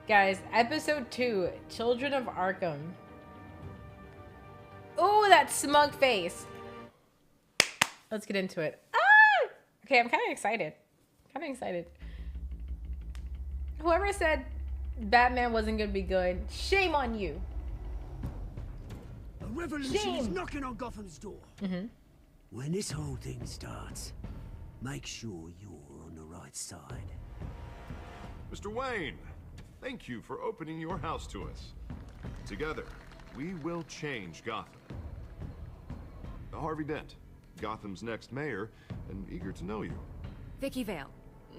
Guys, episode 2, Children of Arkham. Oh, that smug face. Let's get into it. Ah! Okay, I'm kind of excited. Whoever said Batman wasn't going to be good, shame on you. A revolution is knocking on Gotham's door. When this whole thing starts, make sure you're on the right side. Mr. Wayne, thank you for opening your house to us. Together, we will change Gotham. Harvey Dent, Gotham's next mayor, and eager to know you. Vicky Vale,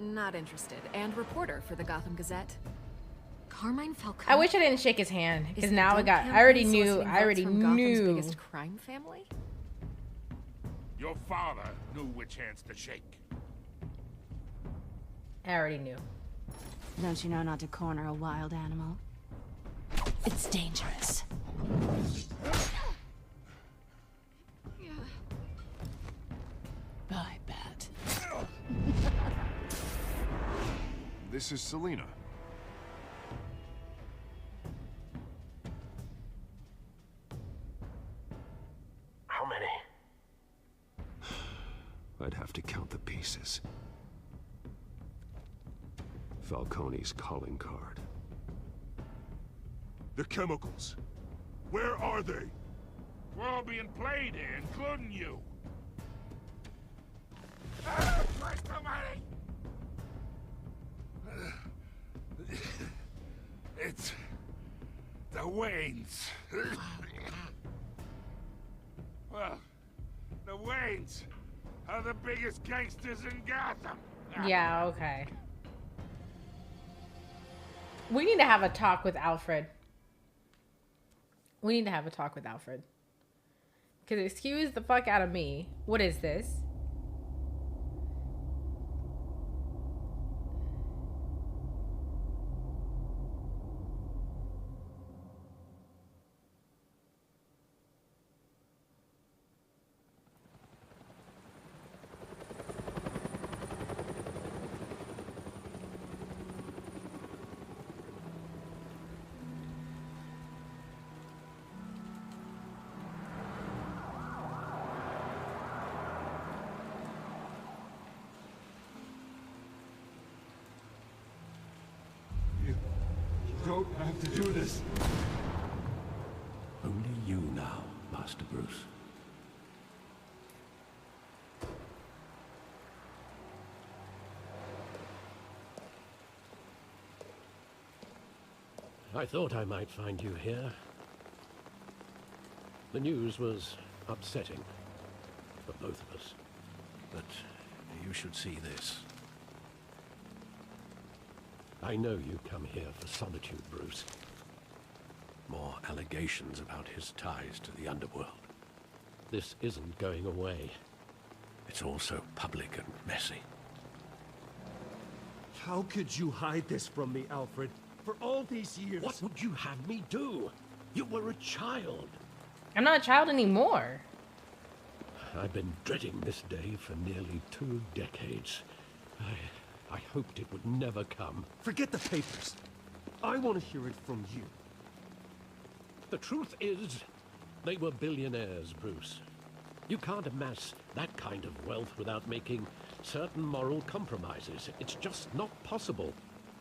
not interested, and reporter for the Gotham Gazette. Carmine Falcone. I wish I didn't shake his hand, because now I already knew. Gotham's biggest crime family? Your father knew which hands to shake. I already knew. Don't you know not to corner a wild animal? It's dangerous. Bye, Bat. This is Selina. How many? I'd have to count the pieces. Falcone's calling card. The chemicals. Where are they? We're all being played here, including you. Where's the money? It's the Waynes. Well, the Waynes are the biggest gangsters in Gotham. Yeah, okay. We need to have a talk with Alfred. Because excuse the fuck out of me. What is this? Don't have to do this. Only you now, Master Bruce. I thought I might find you here. The news was upsetting for both of us. But you should see this. I know you come here for solitude, Bruce. More allegations about his ties to the underworld. This isn't going away. It's all so public and messy. How could you hide this from me, Alfred? For all these years... What would you have me do? You were a child. I'm not a child anymore. I've been dreading this day for nearly 2 decades. I hoped it would never come. Forget the papers. I want to hear it from you. The truth is, they were billionaires, Bruce. You can't amass that kind of wealth without making certain moral compromises. It's just not possible.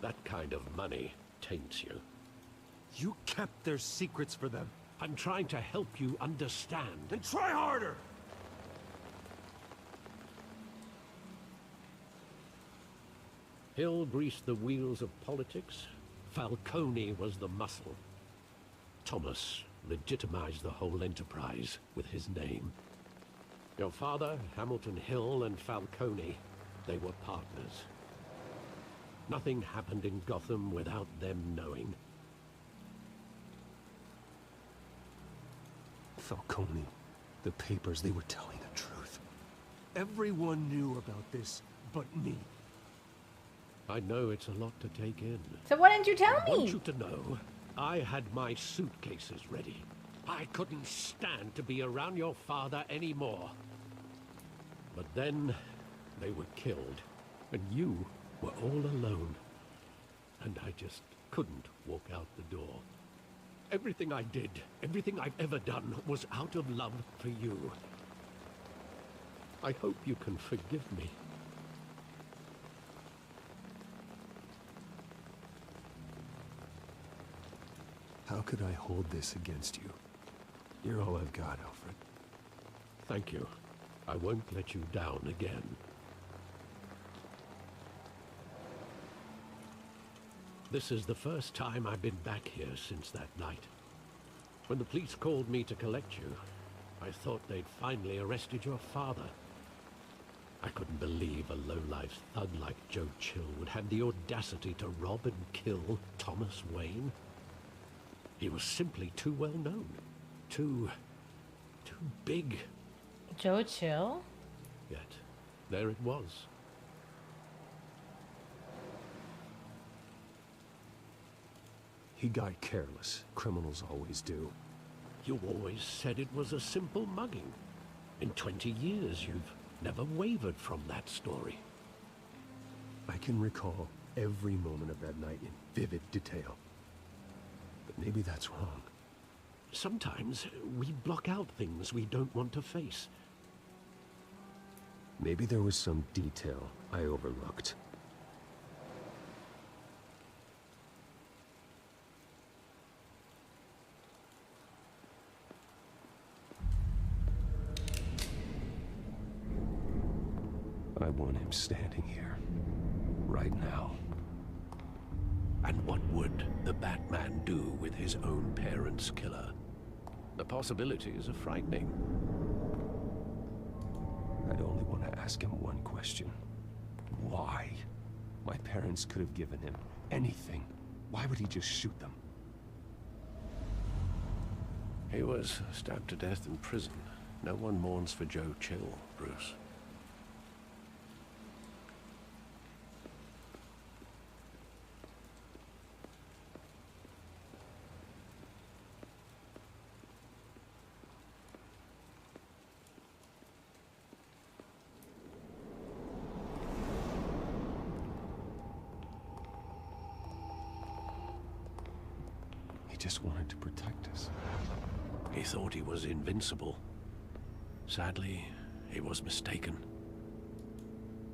That kind of money taints you. You kept their secrets for them. I'm trying to help you understand. Then try harder! Hill greased the wheels of politics. Falcone was the muscle. Thomas legitimized the whole enterprise with his name. Your father, Hamilton Hill, and Falcone, they were partners. Nothing happened in Gotham without them knowing. Falcone, the papers, they were telling the truth. Everyone knew about this but me. I know it's a lot to take in. So why didn't you tell I want me? you to know, I had my suitcases ready. I couldn't stand to be around your father anymore. But then, they were killed, and you were all alone. and I just couldn't walk out the door. Everything I did, everything I've ever done, was out of love for you. I hope you can forgive me. How could I hold this against you? You're all I've got, Alfred. Thank you. I won't let you down again. This is the first time I've been back here since that night. When the police called me to collect you, I thought they'd finally arrested your father. I couldn't believe a low-life thug like Joe Chill would have the audacity to rob and kill Thomas Wayne. He was simply too well known. Too big. Joe Chill? Yet, there it was. He got careless. Criminals always do. You always said it was a simple mugging. In 20 years, you've never wavered from that story. I can recall every moment of that night in vivid detail. But maybe that's wrong. Sometimes we block out things we don't want to face. Maybe there was some detail I overlooked. I want him standing here, right now. And what would the Batman do with his own parents' killer? The possibilities are frightening. I'd only want to ask him one question. Why? My parents could have given him anything. Why would he just shoot them? He was stabbed to death in prison. No one mourns for Joe Chill, Bruce. He just wanted to protect us. He thought he was invincible. Sadly, he was mistaken.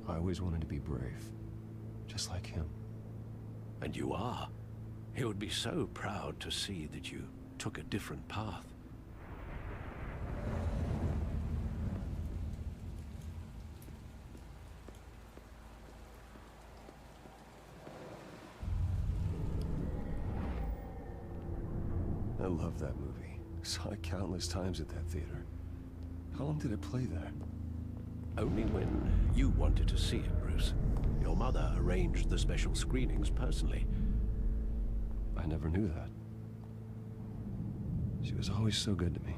I always wanted to be brave, just like him. And you are. He would be so proud to see that you took a different path. I love that movie. Saw it countless times at that theater. How long did it play there? Only when you wanted to see it, Bruce. Your mother arranged the special screenings personally. I never knew that. She was always so good to me.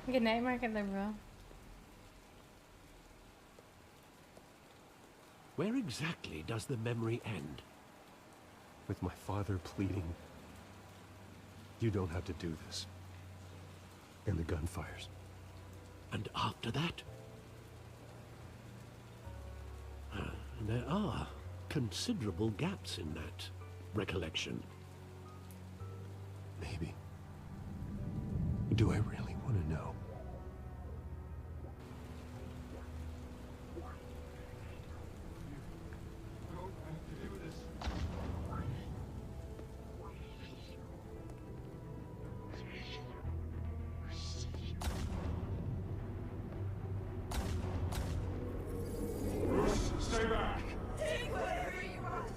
Good night, Market Liberal. Where exactly does the memory end? With my father pleading, "You don't have to do this." And the gunfires. And after that? There are considerable gaps in that recollection. Maybe. Do I really want to know? Stay back! Take whatever you want.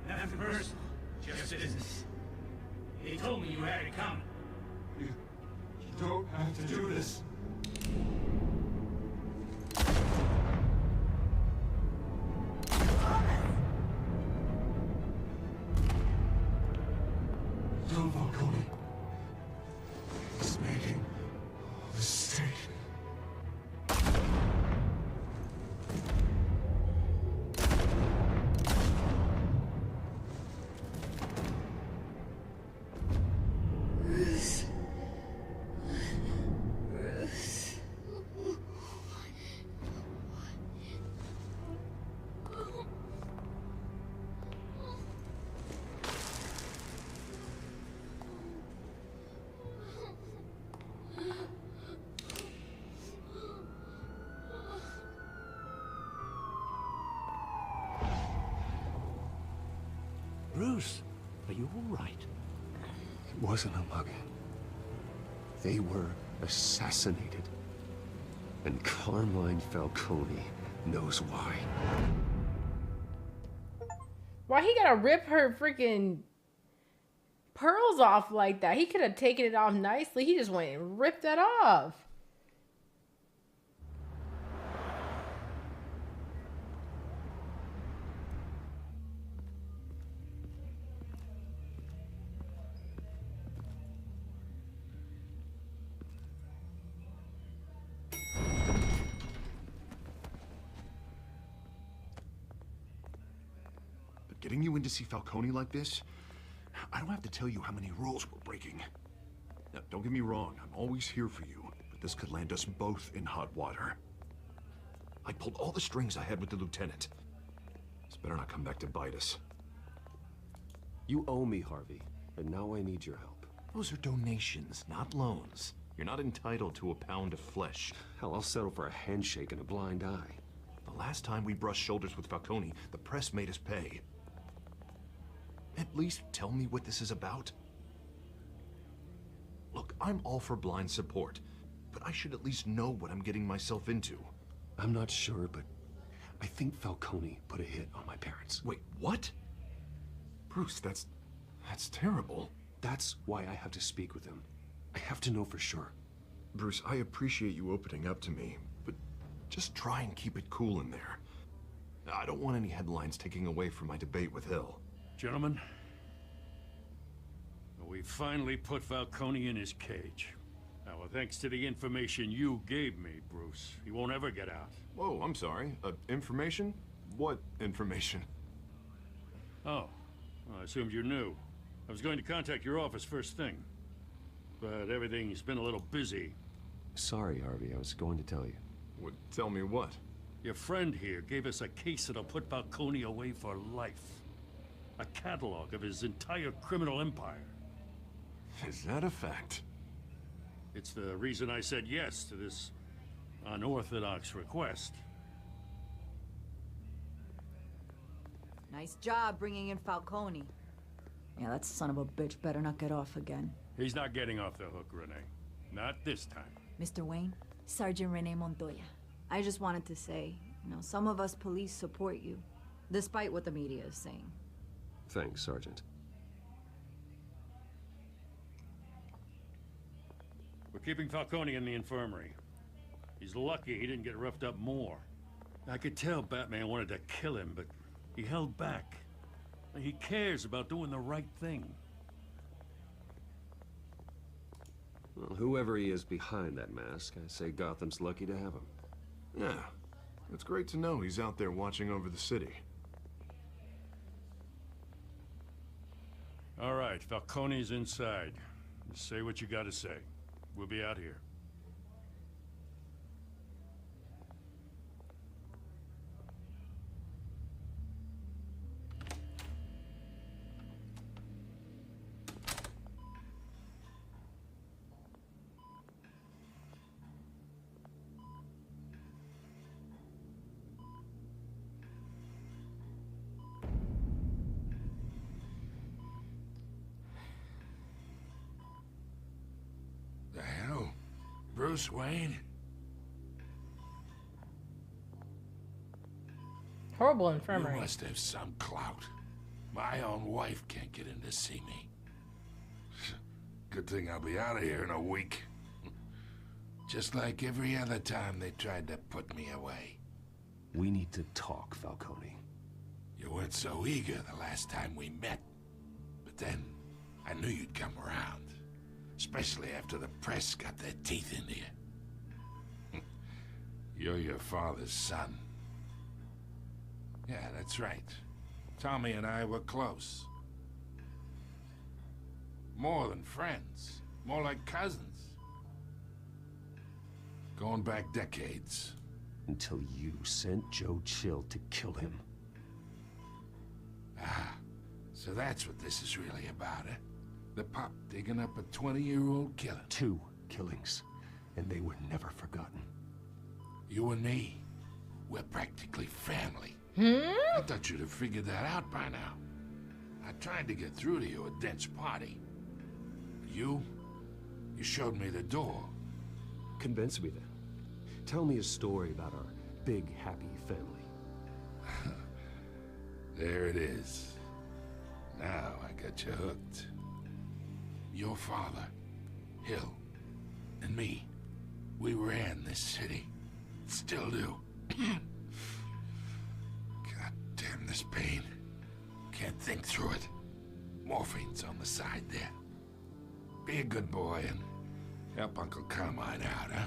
Nothing personal, just business. He told me you had it coming. You don't have to do this. Don't Falcone. He's making a mistake. you all right? It wasn't a mugging. They were assassinated. And Carmine Falcone knows why. Why he gotta rip her freaking pearls off like that? He could have taken it off nicely. He just went and ripped that off. Getting you in to see Falcone like this, I don't have to tell you how many rules we're breaking. Now, don't get me wrong, I'm always here for you, but this could land us both in hot water. I pulled all the strings I had with the lieutenant. This better not come back to bite us. You owe me, Harvey, and now I need your help. Those are donations, not loans. You're not entitled to a pound of flesh. Hell, I'll settle for a handshake and a blind eye. The last time we brushed shoulders with Falcone, the press made us pay. At least tell me what this is about. Look, I'm all for blind support, but I should at least know what I'm getting myself into. I'm not sure, but I think Falcone put a hit on my parents. Wait, what? Bruce, that's terrible. That's why I have to speak with him. I have to know for sure. Bruce, I appreciate you opening up to me, but just try and keep it cool in there. I don't want any headlines taking away from my debate with Hill. Gentlemen, we finally put Falcone in his cage. Now, thanks to the information you gave me, Bruce, he won't ever get out. Whoa, I'm sorry. Information? What information? Oh, well, I assumed you knew. I was going to contact your office first thing, but everything's been a little busy. Sorry, Harvey, I was going to tell you. Would tell me what? Your friend here gave us a case that'll put Falcone away for life. A catalog of his entire criminal empire. Is that a fact? It's the reason I said yes to this unorthodox request. Nice job bringing in Falcone. Yeah, that son of a bitch better not get off again. He's not getting off the hook, Renee. Not this time. Mr. Wayne, Sergeant Renee Montoya. I just wanted to say, some of us police support you, despite what the media is saying. Thanks, Sergeant. We're keeping Falcone in the infirmary. He's lucky he didn't get roughed up more. I could tell Batman wanted to kill him, but he held back. He cares about doing the right thing. Well, whoever he is behind that mask, I say Gotham's lucky to have him. Yeah, it's great to know he's out there watching over the city. All right, Falcone's inside. Just say what you gotta say. We'll be out here. Bruce Wayne? Horrible infirmary. You must have some clout. My own wife can't get in to see me. Good thing I'll be out of here in a week. Just like every other time they tried to put me away. We need to talk, Falcone. You weren't so eager the last time we met. But then, I knew you'd come around. Especially after the press got their teeth into you. You're your father's son. Yeah, that's right. Tommy and I were close. More than friends. More like cousins. Going back decades. Until you sent Joe Chill to kill him. Ah, so that's what this is really about, eh? The pup digging up a 20-year-old killer. 2 killings, and they were never forgotten. You and me, we're practically family. I thought you'd have figured that out by now. I tried to get through to you at Dent's party. You showed me the door. Convince me then. Tell me a story about our big, happy family. There it is. Now I got you hooked. Your father, Hill, and me, we ran this city. Still do. God damn this pain. Can't think through it. Morphine's on the side there. Be a good boy and help Uncle Carmine out, huh?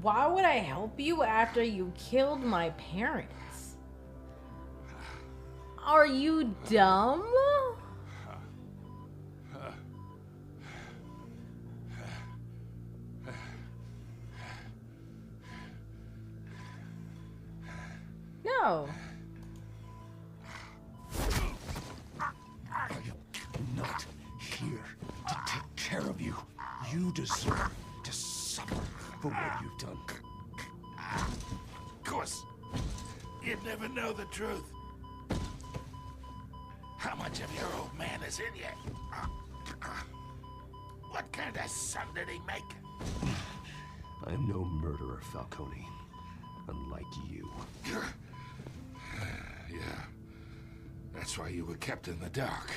Why would I help you after you killed my parents? Are you dumb? No. I am not here to take care of you. You deserve to suffer for what you've done. Of course. You'd never know the truth. How much of your old man is in you? What kind of son did he make? I am no murderer, Falcone. Unlike you. Yeah. That's why you were kept in the dark.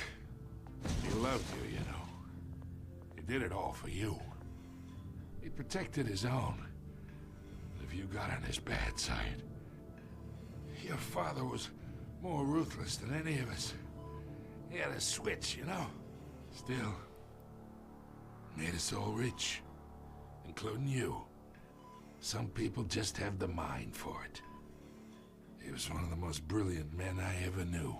He loved you, you know. He did it all for you. He protected his own. If you got on his bad side. Your father was more ruthless than any of us. He had a switch, you know. Still, made us all rich. Including you. Some people just have the mind for it. He was one of the most brilliant men I ever knew.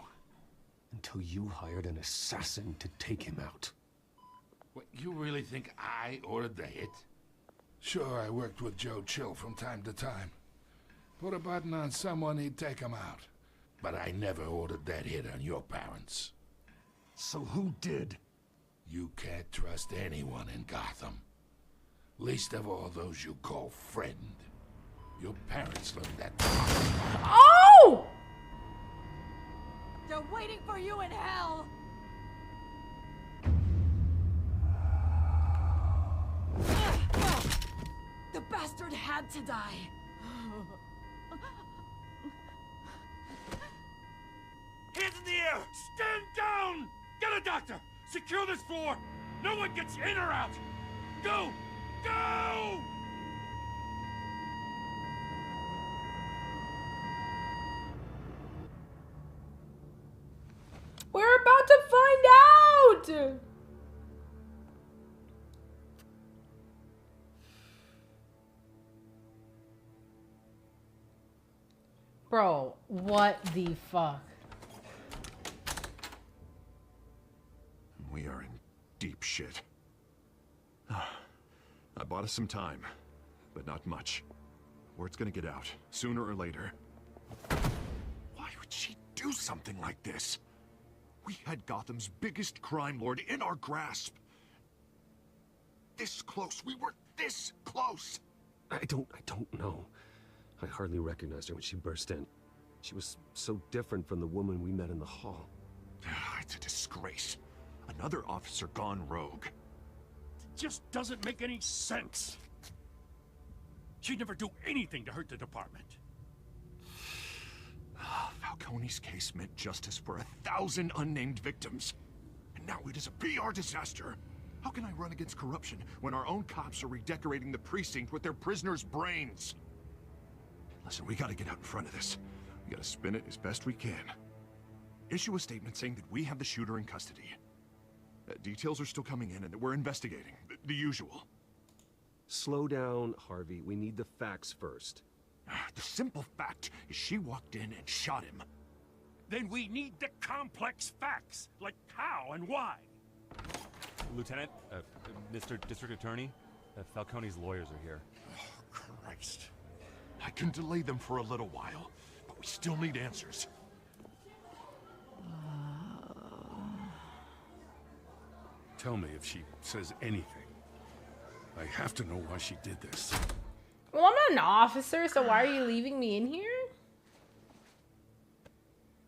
Until you hired an assassin to take him out. What, you really think I ordered the hit? Sure, I worked with Joe Chill from time to time. Put a button on someone, he'd take him out. But I never ordered that hit on your parents. So who did? You can't trust anyone in Gotham. Least of all those you call friend. Your parents learned that. Oh! They're waiting for you in hell! The bastard had to die. Hands in the air! Stand down! Get a doctor! Secure this floor! No one gets in or out! Go! Go! We're about to find out! Bro, what the fuck? We are in deep shit. I bought us some time, but not much. Word's gonna get out, sooner or later. Why would she do something like this? We had Gotham's biggest crime lord in our grasp. This close. We were this close. I don't know. I hardly recognized her when she burst in. She was so different from the woman we met in the hall. It's a disgrace. Another officer gone rogue. It just doesn't make any sense. She'd never do anything to hurt the department. Falcone's case meant justice for 1,000 unnamed victims. And now it is a PR disaster. How can I run against corruption when our own cops are redecorating the precinct with their prisoners' brains? Listen, we gotta get out in front of this. We gotta spin it as best we can. Issue a statement saying that we have the shooter in custody. Details are still coming in and that we're investigating. The usual. Slow down, Harvey. We need the facts first. The simple fact is she walked in and shot him. Then we need the complex facts, like how and why. Lieutenant, Mr. District Attorney, Falcone's lawyers are here. Oh, Christ. I can delay them for a little while, but we still need answers. Tell me if she says anything. I have to know why she did this. Well, I'm not an officer, so why are you leaving me in here?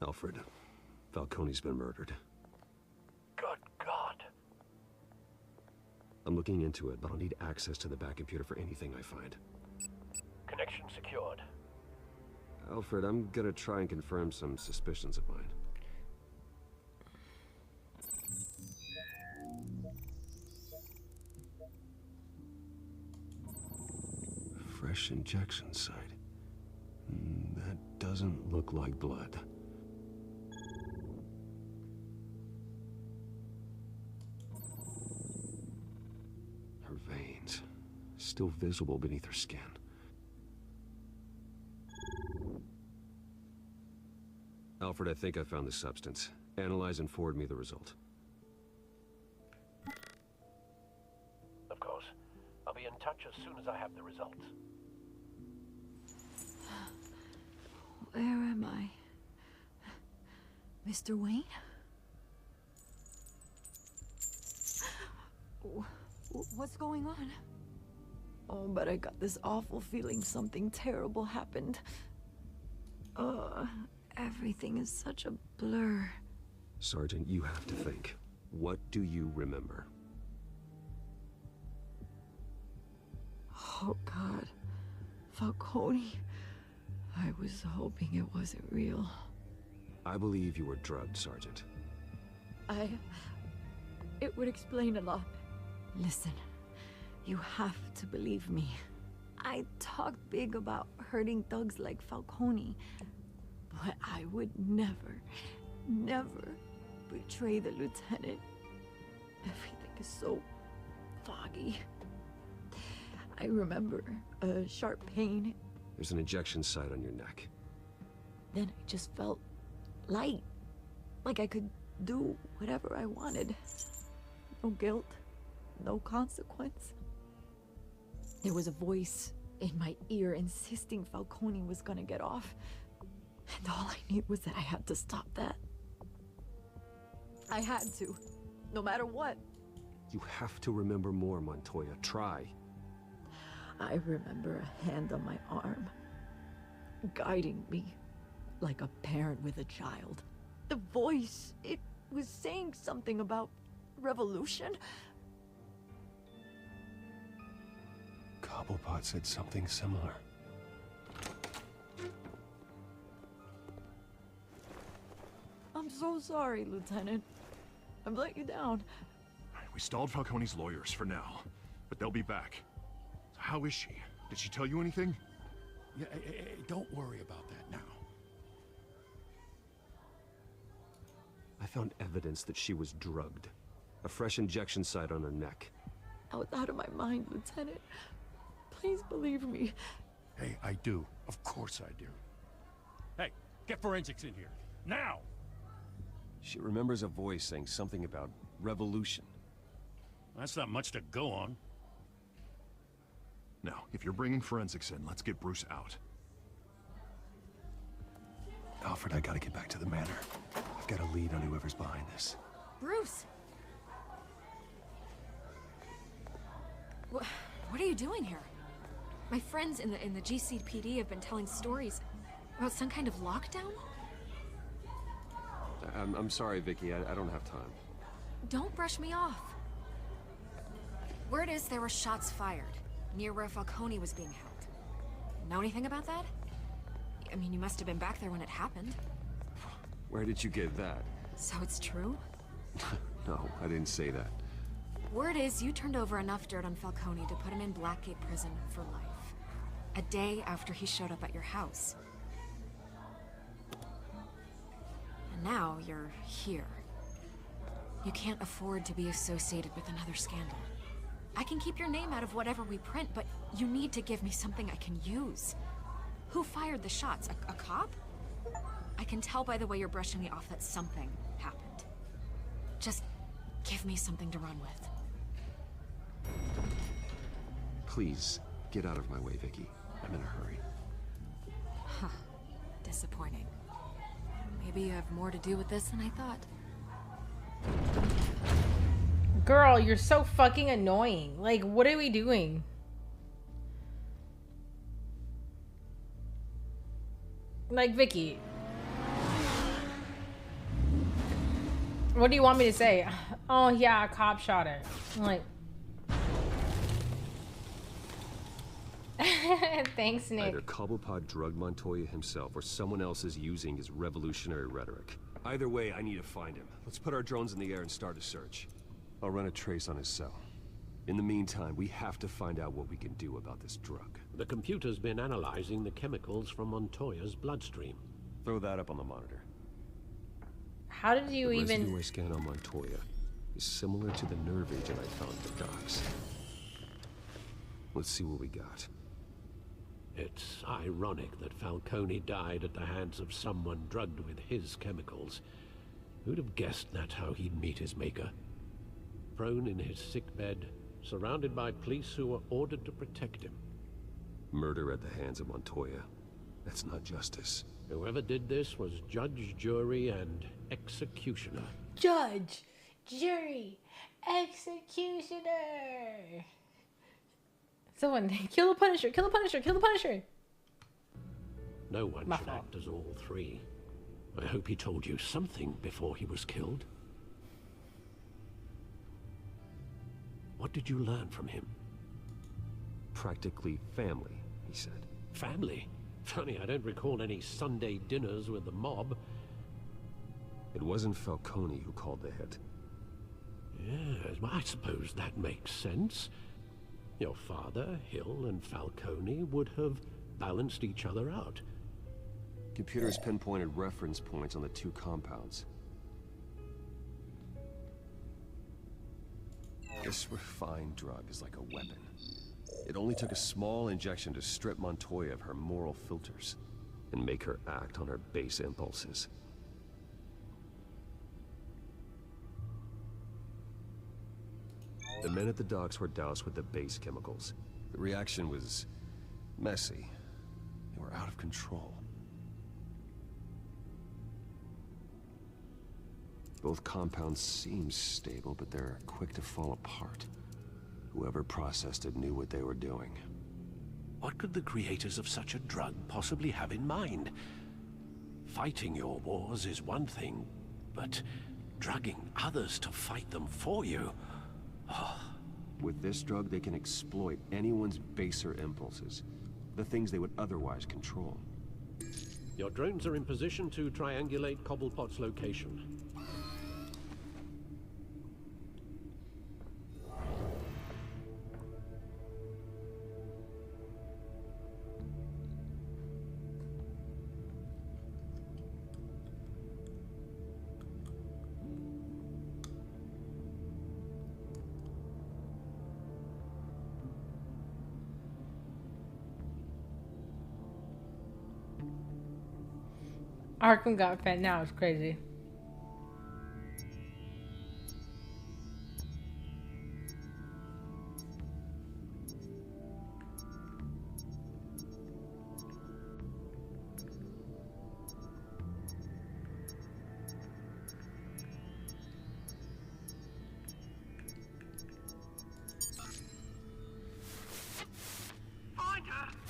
Alfred, Falcone's been murdered. Good God. I'm looking into it, but I'll need access to the back computer for anything I find. Connection secured. Alfred, I'm gonna try and confirm some suspicions of mine. Fresh injection site. That doesn't look like blood. Her veins, still visible beneath her skin. Alfred, I think I found the substance. Analyze and forward me the result. Of course. I'll be in touch as soon as I have the results. Where am I? Mr. Wayne? What's going on? Oh, but I got this awful feeling something terrible happened. Everything is such a blur. Sergeant, you have to think. What do you remember? Oh, God. Falcone. I was hoping it wasn't real. I believe you were drugged, Sergeant. It would explain a lot. Listen, you have to believe me. I talked big about hurting thugs like Falcone, but I would never, never betray the lieutenant. Everything is so foggy. I remember a sharp pain. There's an injection site on your neck. Then I just felt light. Like I could do whatever I wanted. No guilt, no consequence. There was a voice in my ear insisting Falcone was gonna get off. And all I knew was that I had to stop that. I had to, no matter what. You have to remember more, Montoya. Try. I remember a hand on my arm, guiding me like a parent with a child. The voice, it was saying something about revolution. Cobblepot said something similar. I'm so sorry, Lieutenant. I've let you down. We stalled Falcone's lawyers for now, but they'll be back. How is she? Did she tell you anything? Yeah, don't worry about that now. I found evidence that she was drugged. A fresh injection site on her neck. I was out of my mind, Lieutenant. Please believe me. Hey, I do. Of course I do. Hey, get forensics in here. Now! She remembers a voice saying something about revolution. That's not much to go on. Now, if you're bringing forensics in, let's get Bruce out. Alfred, I gotta get back to the manor. I've got a lead on whoever's behind this. Bruce! What are you doing here? My friends in the GCPD have been telling stories about some kind of lockdown? I'm sorry, Vicky. I don't have time. Don't brush me off. Word is there were shots fired near where Falcone was being held. Know anything about that? I mean, you must have been back there when it happened. Where did you get that? So it's true? No, I didn't say that. Word is you turned over enough dirt on Falcone to put him in Blackgate Prison for life. A day after he showed up at your house. And now you're here. You can't afford to be associated with another scandal. I can keep your name out of whatever we print, but you need to give me something I can use. Who fired the shots? A cop? I can tell by the way you're brushing me off that something happened. Just give me something to run with. Please, get out of my way, Vicky. I'm in a hurry. Huh. Disappointing. Maybe you have more to do with this than I thought. Girl, you're so fucking annoying. Like, what are we doing? Like, Vicky. What do you want me to say? Oh, yeah, a cop shot her. I'm like... Thanks, Nick. Either Cobblepot drugged Montoya himself or someone else is using his revolutionary rhetoric. Either way, I need to find him. Let's put our drones in the air and start a search. I'll run a trace on his cell. In the meantime, we have to find out what we can do about this drug. The computer's been analyzing the chemicals from Montoya's bloodstream. Throw that up on the monitor. How did you the even... residue I scan on Montoya is similar to the nerve agent I found at the docks. Let's see what we got. It's ironic that Falcone died at the hands of someone drugged with his chemicals. Who'd have guessed that's how he'd meet his maker? Prone in his sickbed, surrounded by police who were ordered to protect him. Murder at the hands of Montoya. That's not justice. Whoever did this was judge, jury, and executioner. Judge, jury, executioner. Someone kill the Punisher, kill the Punisher, kill the Punisher. No one should act as all three. I hope he told you something before he was killed. What did you learn from him? Practically family, he said. Family? Funny, I don't recall any Sunday dinners with the mob. It wasn't Falcone who called the hit. Yes, well, I suppose that makes sense. Your father, Hill, and Falcone would have balanced each other out. Computers pinpointed reference points on the two compounds. This refined drug is like a weapon. It only took a small injection to strip Montoya of her moral filters and make her act on her base impulses. The men at the docks were doused with the base chemicals. The reaction was messy. They were out of control. Both compounds seem stable, but they're quick to fall apart. Whoever processed it knew what they were doing. What could the creators of such a drug possibly have in mind? Fighting your wars is one thing, but drugging others to fight them for you... Oh. With this drug, they can exploit anyone's baser impulses. The things they would otherwise control. Your drones are in position to triangulate Cobblepot's location. Arkham got fat now, it's crazy.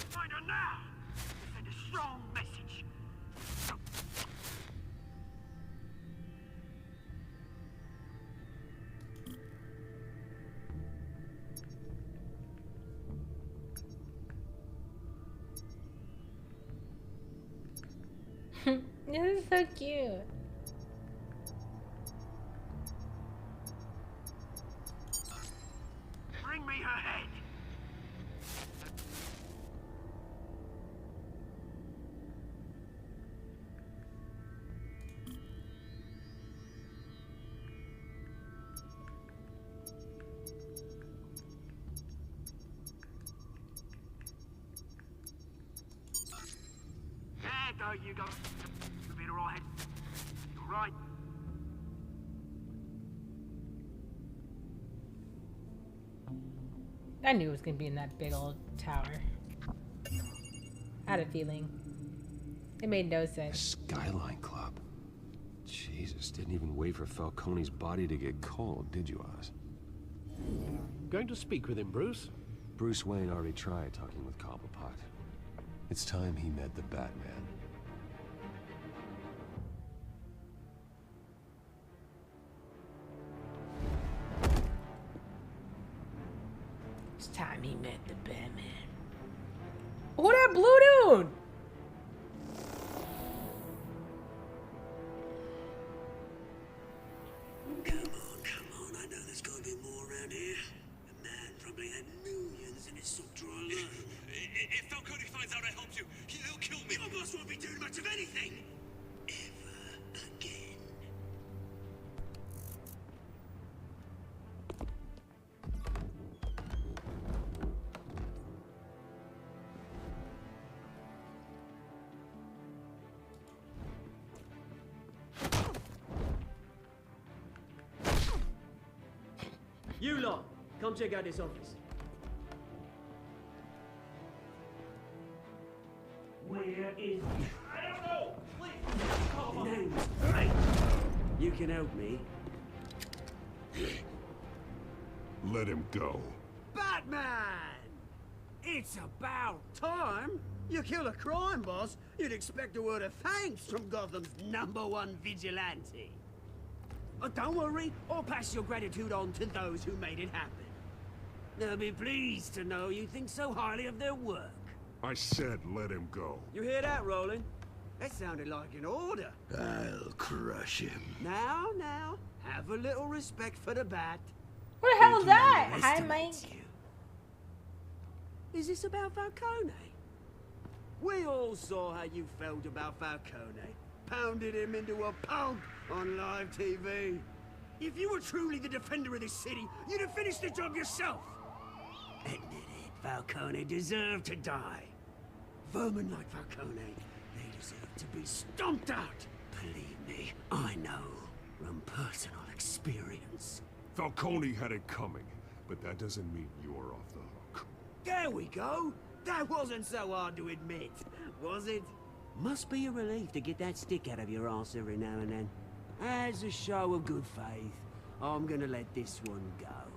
Find her now! Send a strong message. This is so cute. Bring me her head. There you go. You'll be alright. You're right. I knew it was gonna be in that big old tower. I had a feeling. It made no sense. Skyline Club. Jesus, didn't even wait for Falcone's body to get cold, did you, Oz? Going to speak with him, Bruce? Bruce Wayne already tried talking with Cobblepot. It's time he met the Batman. It's time he met the Batman. Who that blue dude? Come on, I know there's gotta be more around here. The man probably had millions in his sock drawer alone. If Falcone finds out I helped you, he'll kill me. Your boss won't be doing much of anything. Ever again. You lot, come check out this office. Where is he? I don't know! Please! Name's right. You can help me. Let him go. Batman! It's about time. You kill a crime boss, you'd expect a word of thanks from Gotham's #1 vigilante. Don't worry, I'll pass your gratitude on to those who made it happen. They'll be pleased to know you think so highly of their work. I said let him go. You hear that, Roland? That sounded like an order. I'll crush him. Now, have a little respect for the bat. What the hell is that? He Hi, underestimates Mike. you. Is this about Falcone? We all saw how you felt about Falcone. Pounded him into a pulp on live TV. If you were truly the defender of this city, you'd have finished the job yourself. Admit it, Falcone deserved to die. Vermin like Falcone, they deserve to be stomped out. Believe me, I know from personal experience. Falcone had it coming, but that doesn't mean you're off the hook. There we go. That wasn't so hard to admit, was it? Must be a relief to get that stick out of your arse every now and then. As a show of good faith, I'm gonna let this one go.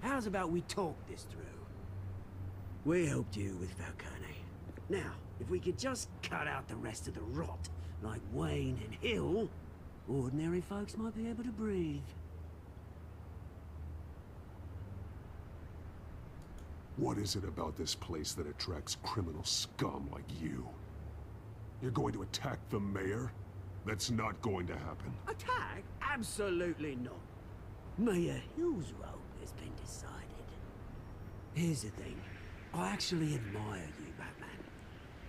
How's about we talk this through? We helped you with Falcone. Now, if we could just cut out the rest of the rot, like Wayne and Hill, ordinary folks might be able to breathe. What is it about this place that attracts criminal scum like you? You're going to attack the mayor? That's not going to happen. Attack? Absolutely not. Mayor Hill's role has been decided. Here's the thing. I actually admire you, Batman.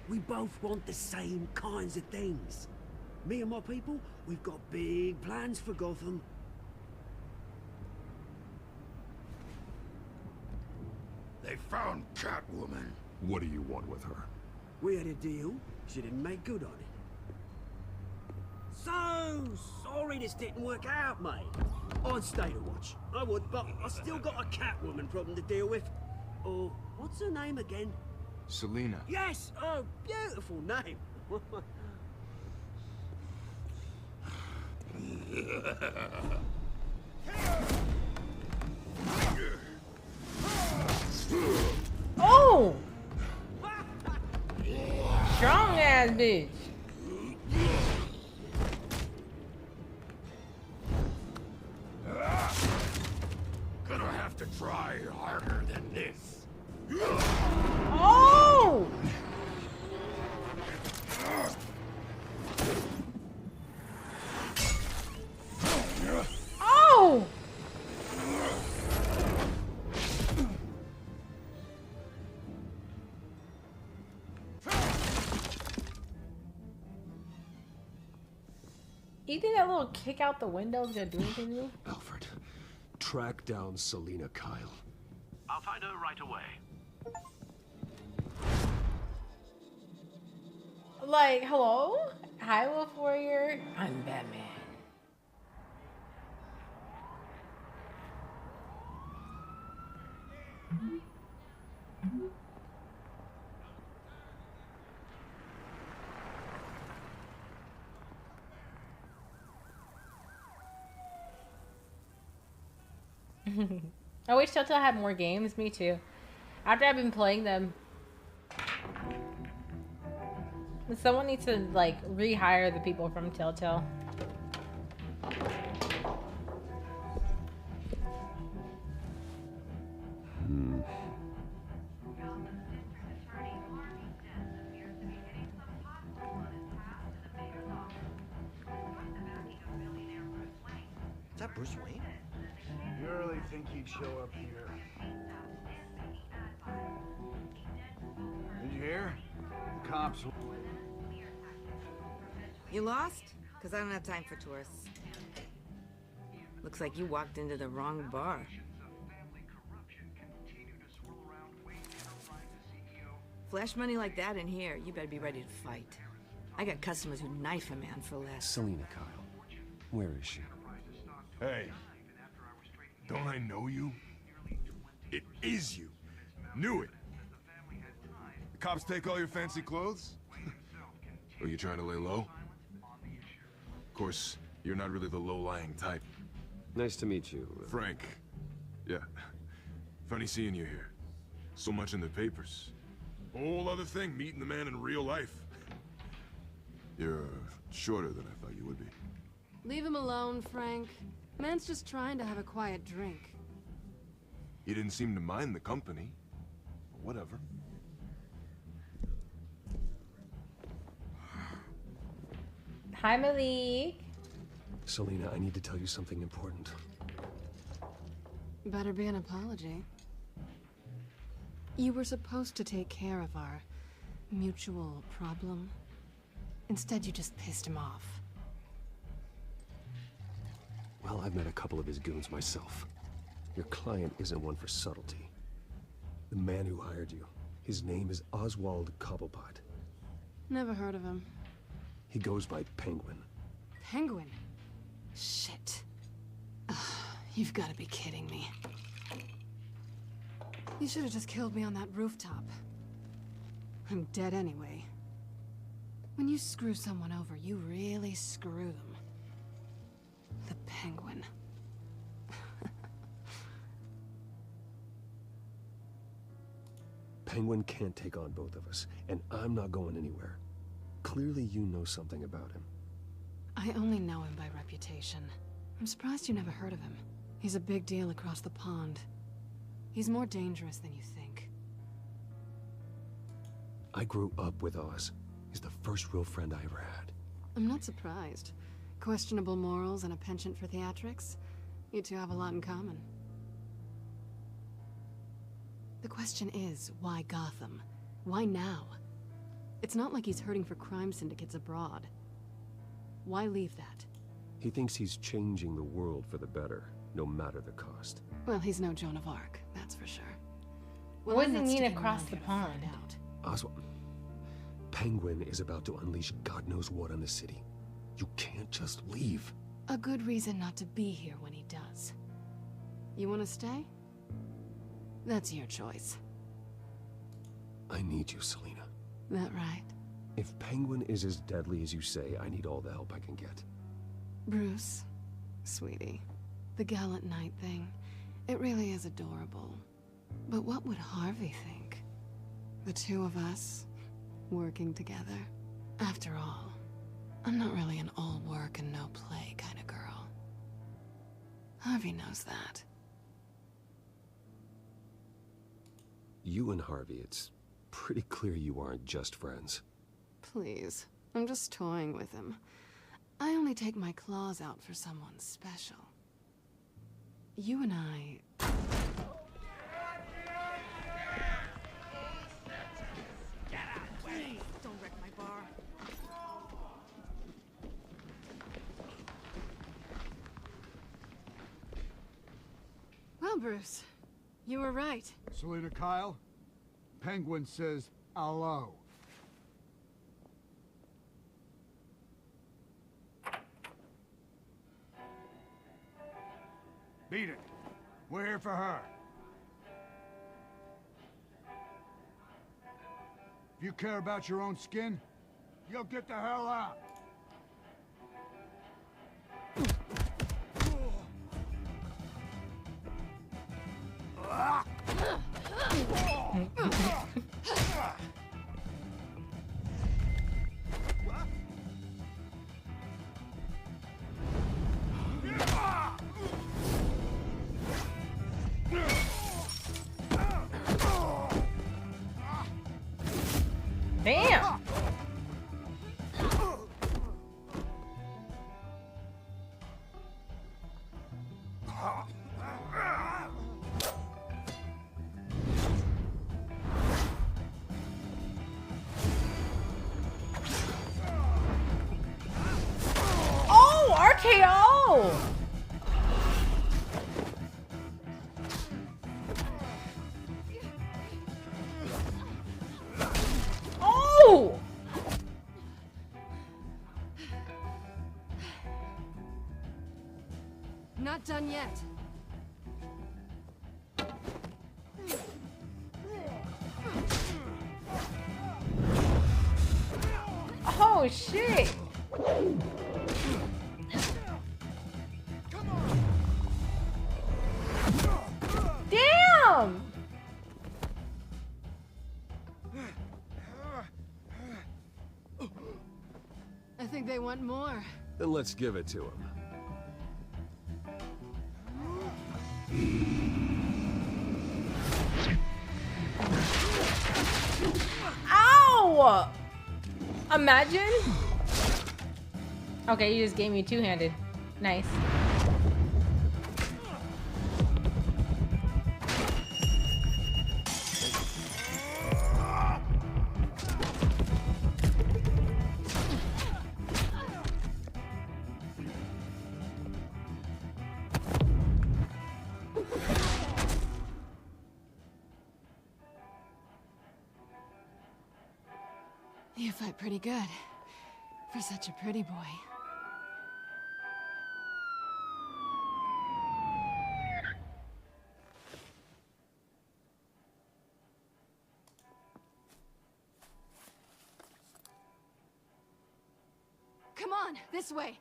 We both want the same kinds of things. Me and my people, we've got big plans for Gotham. They found Catwoman. What do you want with her? We had a deal. She didn't make good on it. So sorry this didn't work out, mate. I'd stay to watch. I would, but I still got a Catwoman problem to deal with. Oh, what's her name again? Selina. Yes! Oh, beautiful name. Oh! Strong ass bitch. Gonna have to try harder than this. Oh! Oh! You think that little kick out the window is gonna do anything to me? Alfred, track down Selina Kyle. I'll find her right away. Like, hello? Hi, Wolf Warrior. I'm Batman. I wish Telltale had more games. Me too. After I've been playing them, someone needs to like rehire the people from Telltale. Is that Bruce Wayne? You really think he'd show up here? Did you hear? The cops. You lost? Because I don't have time for tourists. Looks like you walked into the wrong bar. Flash money like that in here, you better be ready to fight. I got customers who knife a man for less. Selina Kyle. Where is she? Hey, don't I know you? It is you. Knew it. The cops take all your fancy clothes? Are you trying to lay low? Of course, you're not really the low-lying type. Nice to meet you. Frank. Yeah. Funny seeing you here. So much in the papers. Whole other thing, meeting the man in real life. You're shorter than I thought you would be. Leave him alone, Frank. Man's just trying to have a quiet drink. You didn't seem to mind the company. Whatever. Hi, Malik. Selina, I need to tell you something important. Better be an apology. You were supposed to take care of our mutual problem. Instead, you just pissed him off. Well, I've met a couple of his goons myself. Your client isn't one for subtlety. The man who hired you, his name is Oswald Cobblepot. Never heard of him. He goes by Penguin. Penguin? Shit. Ugh, you've got to be kidding me. You should have just killed me on that rooftop. I'm dead anyway. When you screw someone over, you really screw them. The Penguin. Penguin can't take on both of us, and I'm not going anywhere. Clearly you know something about him. I only know him by reputation. I'm surprised you never heard of him. He's a big deal across the pond. He's more dangerous than you think. I grew up with Oz. He's the first real friend I ever had. I'm not surprised. Questionable morals and a penchant for theatrics. You two have a lot in common. The question is, why Gotham? Why now? It's not like he's hurting for crime syndicates abroad. Why leave that? He thinks he's changing the world for the better, no matter the cost. Well, he's no Joan of Arc, that's for sure. What does it mean across the pond? Oswald, Penguin is about to unleash God knows what on the city. You can't just leave. A good reason not to be here when he does. You want to stay? That's your choice. I need you, Selina. That right? If Penguin is as deadly as you say, I need all the help I can get. Bruce, sweetie, the gallant knight thing, it really is adorable. But what would Harvey think? The two of us, working together? After all, I'm not really an all work and no play kind of girl. Harvey knows that. You and Harvey, it's pretty clear you aren't just friends. Please, I'm just toying with him. I only take my claws out for someone special. You and I... Please, don't wreck my bar. Well, Bruce, you were right. Selina Kyle, Penguin says hello. Beat it. We're here for her. If you care about your own skin, you'll get the hell out. Damn. Oh, RKO. Oh! Not done yet. Oh shit! Damn! I think they want more. Then let's give it to him. Ow! Imagine. Okay, you just gave me two-handed. Nice. You fight pretty good. For such a pretty boy. Come on, this way.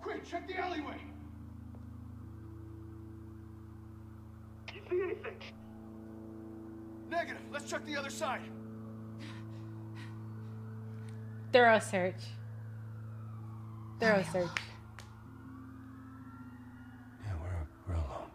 Quick, check the alleyway. You see anything? Negative. Let's check the other side. Thorough search. Thorough search. Yeah, we're alone.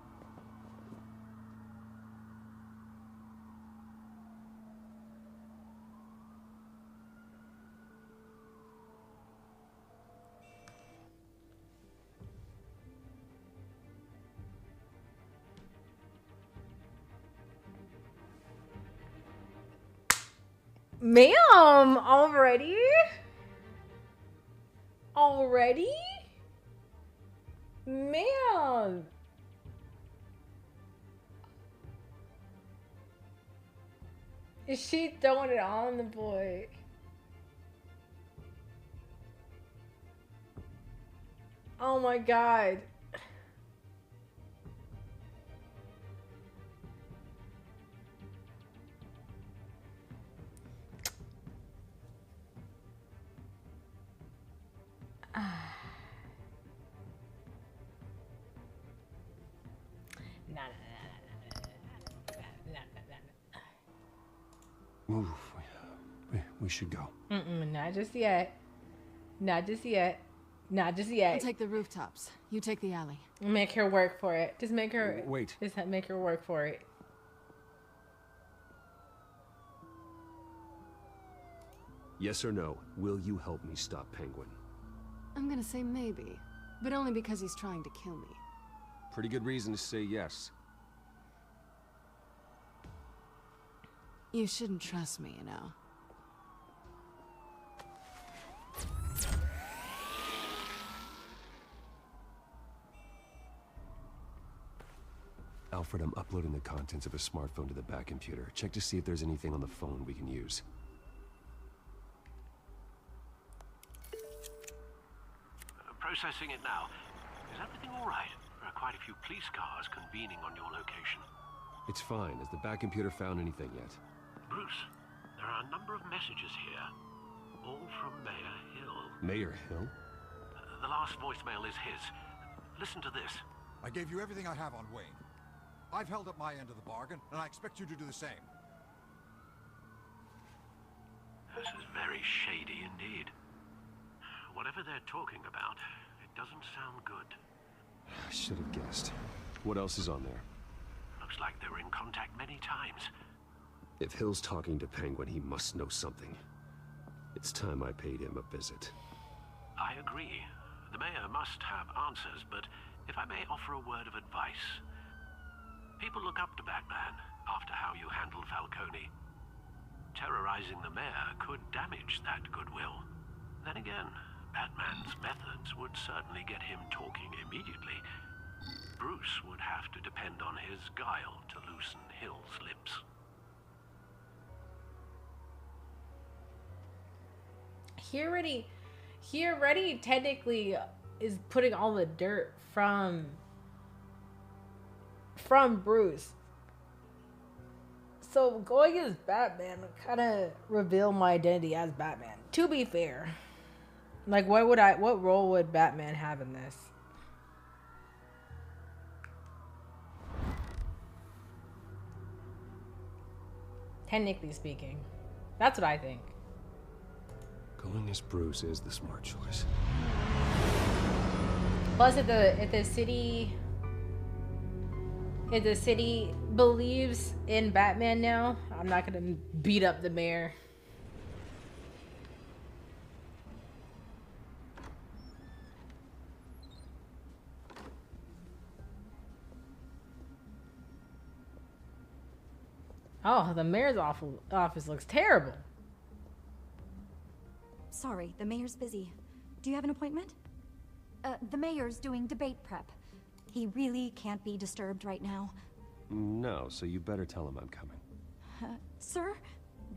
Ma'am, already? Already? Ma'am. Is she throwing it on the boy? Oh my god. Move. We should go. Not just yet. Not just yet. Not just yet. I'll take the rooftops. You take the alley. Make her work for it. Just make her. Wait. Just make her work for it. Yes or no, will you help me stop Penguin? I'm gonna say maybe, but only because he's trying to kill me. Pretty good reason to say yes. You shouldn't trust me, you know. Alfred, I'm uploading the contents of a smartphone to the back computer. Check to see if there's anything on the phone we can use. Processing it now. Is everything all right? There are quite a few police cars convening on your location. It's fine. Has the back computer found anything yet? Bruce, there are a number of messages here. all from Mayor Hill. Mayor Hill? The last voicemail is his. Listen to this. I gave you everything I have on Wayne. I've held up my end of the bargain, and I expect you to do the same. This is very shady indeed. Whatever they're talking about, it doesn't sound good. I should have guessed. What else is on there? Looks like they were in contact many times. If Hill's talking to Penguin, he must know something. It's time I paid him a visit. I agree. The mayor must have answers, but if I may offer a word of advice. People look up to Batman after how you handled Falcone. Terrorizing the mayor could damage that goodwill. Then again, Batman's methods would certainly get him talking immediately. Bruce would have to depend on his guile to loosen Hill's lips. He already technically is putting all the dirt from Bruce. So going as Batman kind of reveal my identity as Batman. To be fair, like what role would Batman have in this? Technically speaking, that's what I think. Going as Bruce is the smart choice. Plus, if the city believes in Batman now, I'm not gonna beat up the mayor. Oh, the mayor's office looks terrible. Sorry, the mayor's busy. Do you have an appointment? The mayor's doing debate prep. He really can't be disturbed right now. No, so you better tell him I'm coming. Sir?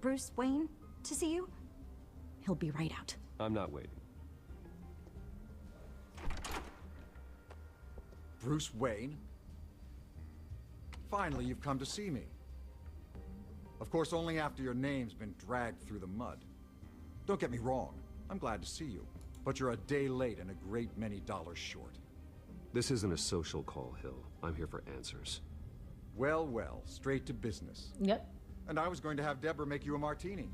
Bruce Wayne to see you? He'll be right out. I'm not waiting. Bruce Wayne? Finally, you've come to see me. Of course, only after your name's been dragged through the mud. Don't get me wrong, I'm glad to see you. But you're a day late and a great many dollars short. This isn't a social call, Hill. I'm here for answers. Well, well, straight to business. Yep. And I was going to have Deborah make you a martini.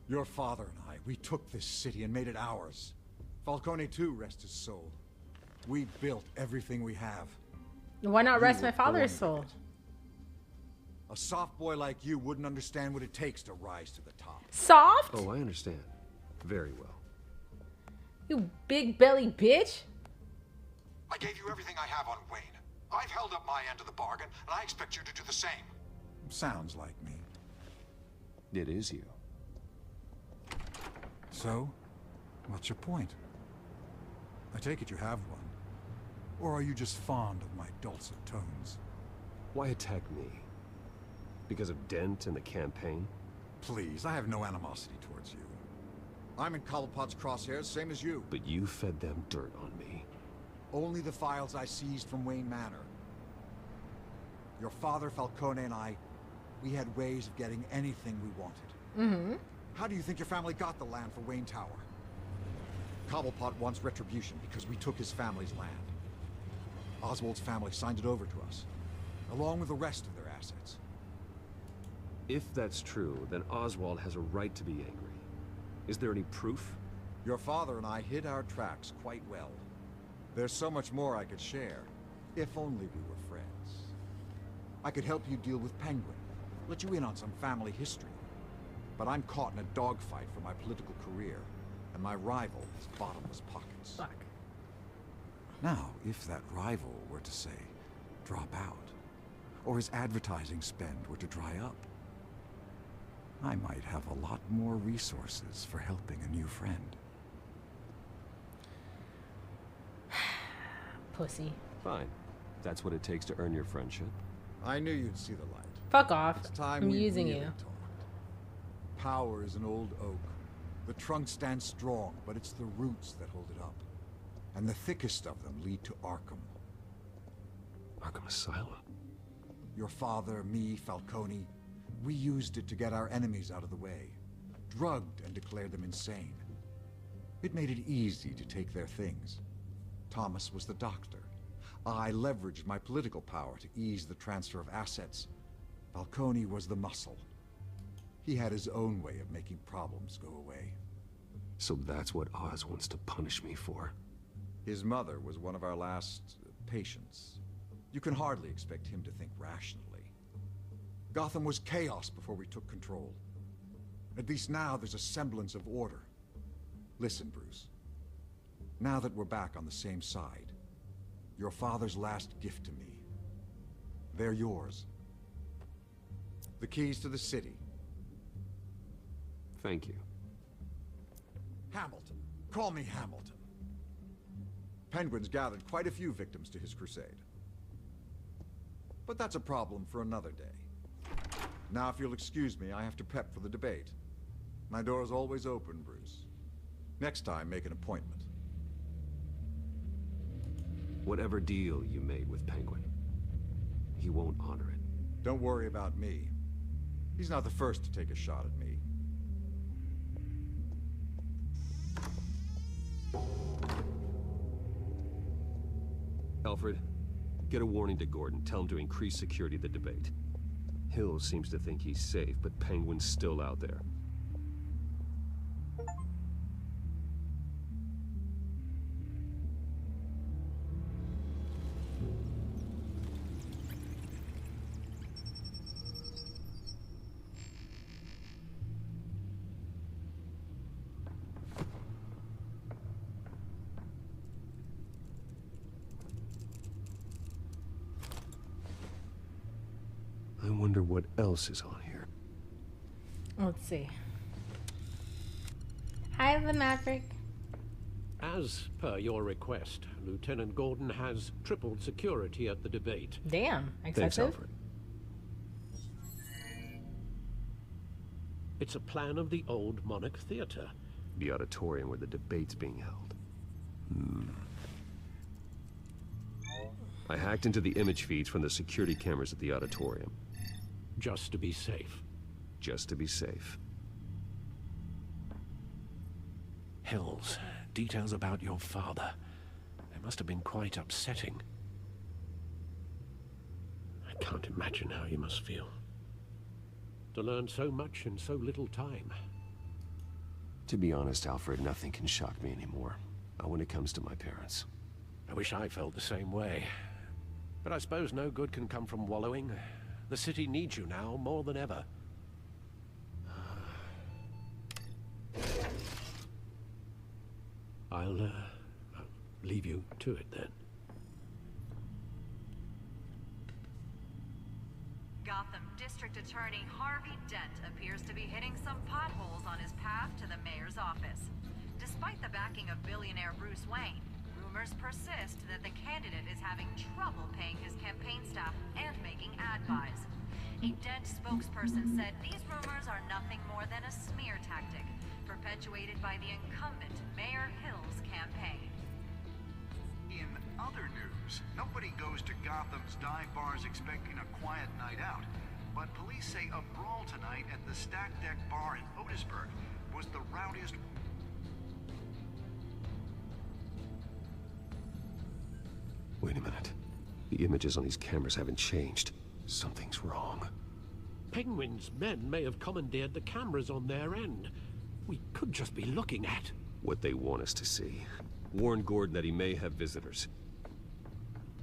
Your father and I, we took this city and made it ours. Falcone too, rest his soul. We built everything we have. Why not rest my father's soul? A soft boy like you wouldn't understand what it takes to rise to the top. Soft? Oh, I understand. Very well. You big belly bitch. I gave you everything I have on Wayne. I've held up my end of the bargain, and I expect you to do the same. Sounds like me. It is you. So, what's your point? I take it you have one. Or are you just fond of my dulcet tones? Why attack me? Because of Dent and the campaign? Please, I have no animosity towards you. I'm in Cobblepot's crosshairs, same as you. But you fed them dirt on me. Only the files I seized from Wayne Manor. Your father, Falcone, and I, we had ways of getting anything we wanted. Mm-hmm. How do you think your family got the land for Wayne Tower? Cobblepot wants retribution because we took his family's land. Oswald's family signed it over to us, along with the rest of their assets. If that's true, then Oswald has a right to be angry. Is there any proof? Your father and I hid our tracks quite well. There's so much more I could share, if only we were friends. I could help you deal with Penguin, let you in on some family history. But I'm caught in a dogfight for my political career, and my rival has bottomless pockets. Fuck. Now, if that rival were to say, drop out, or his advertising spend were to dry up, I might have a lot more resources for helping a new friend. Pussy. Fine. That's what it takes to earn your friendship. I knew you'd see the light. Fuck off. It's time I'm we using really you. talked. Power is an old oak. The trunk stands strong, but it's the roots that hold it up. And the thickest of them lead to Arkham. Arkham Asylum? Your father, me, Falcone, we used it to get our enemies out of the way. drugged and declared them insane. It made it easy to take their things. Thomas was the doctor. I leveraged my political power to ease the transfer of assets. Falcone was the muscle. He had his own way of making problems go away. So that's what Oz wants to punish me for. His mother was one of our last patients. You can hardly expect him to think rationally. Gotham was chaos before we took control. At least now there's a semblance of order. Listen, Bruce. Now that we're back on the same side, your father's last gift to me, they're yours. The keys to the city. Thank you. Hamilton. Call me Hamilton. Penguin's gathered quite a few victims to his crusade. But that's a problem for another day. Now, if you'll excuse me, I have to prep for the debate. My door is always open, Bruce. Next time, make an appointment. Whatever deal you made with Penguin, he won't honor it. Don't worry about me. He's not the first to take a shot at me. Alfred, get a warning to Gordon. Tell him to increase security at the debate. Hill seems to think he's safe, but Penguin's still out there. I wonder what else is on here. Let's see. Hi, the Maverick. As per your request, Lieutenant Gordon has tripled security at the debate. Damn, excessive. Thanks, Alfred. It's a plan of the old Monarch Theater. The auditorium where the debate's being held. I hacked into the image feeds from the security cameras at the auditorium. Just to be safe. Just to be safe. Hills, details about your father. They must have been quite upsetting. I can't imagine how you must feel. To learn so much in so little time. To be honest, Alfred, nothing can shock me anymore. Not when it comes to my parents. I wish I felt the same way. But I suppose no good can come from wallowing. The city needs you now more than ever. I'll leave you to it then. Gotham District Attorney Harvey Dent appears to be hitting some potholes on his path to the mayor's office. Despite the backing of billionaire Bruce Wayne, rumors persist that the candidate is having trouble paying his campaign staff and making ad buys. A Dent spokesperson said these rumors are nothing more than a smear tactic, perpetuated by the incumbent Mayor Hill's campaign. In other news, nobody goes to Gotham's dive bars expecting a quiet night out, but police say a brawl tonight at the Stack Deck Bar in Otisburg was the rowdiest. Wait a minute. The images on these cameras haven't changed. Something's wrong. Penguin's men may have commandeered the cameras on their end. We could just be looking at what they want us to see. Warn Gordon that he may have visitors.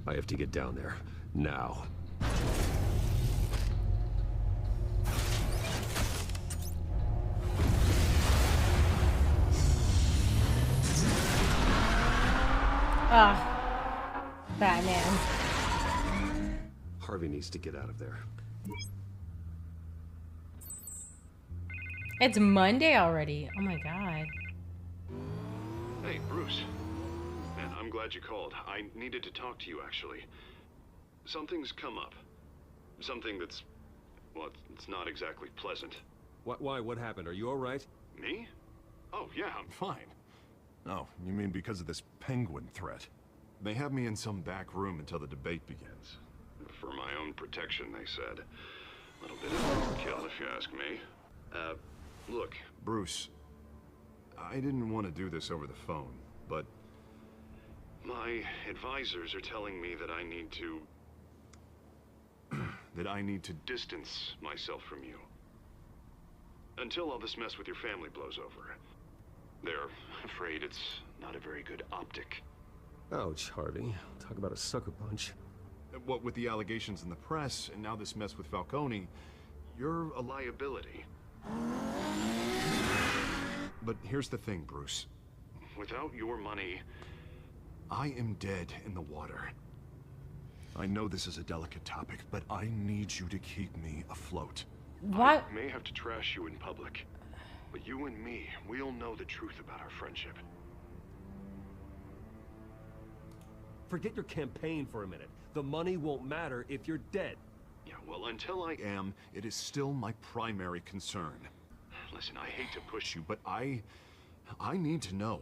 I have to get down there. Now. Batman. Harvey needs to get out of there. It's Monday already. Oh my god. Hey, Bruce. Man, I'm glad you called. I needed to talk to you, actually. Something's come up. Something that's... well, it's not exactly pleasant. Why? What happened? Are you all right? Me? Oh, yeah, I'm fine. Oh, you mean because of this Penguin threat? They have me in some back room until the debate begins. For my own protection, they said. Little bit of overkill, if you ask me. Look, Bruce, I didn't want to do this over the phone, but my advisors are telling me that I need to... that I need to distance myself from you. Until all this mess with your family blows over. They're afraid it's not a very good optic. Ouch, Harvey. Talk about a sucker punch. What with the allegations in the press, and now this mess with Falcone, you're a liability. But here's the thing, Bruce. Without your money, I am dead in the water. I know this is a delicate topic, but I need you to keep me afloat. What? I may have to trash you in public, but you and me, we'll know the truth about our friendship. Forget your campaign for a minute. The money won't matter if you're dead. Yeah, well, until I am, it is still my primary concern. Listen, I hate to push you, but I need to know.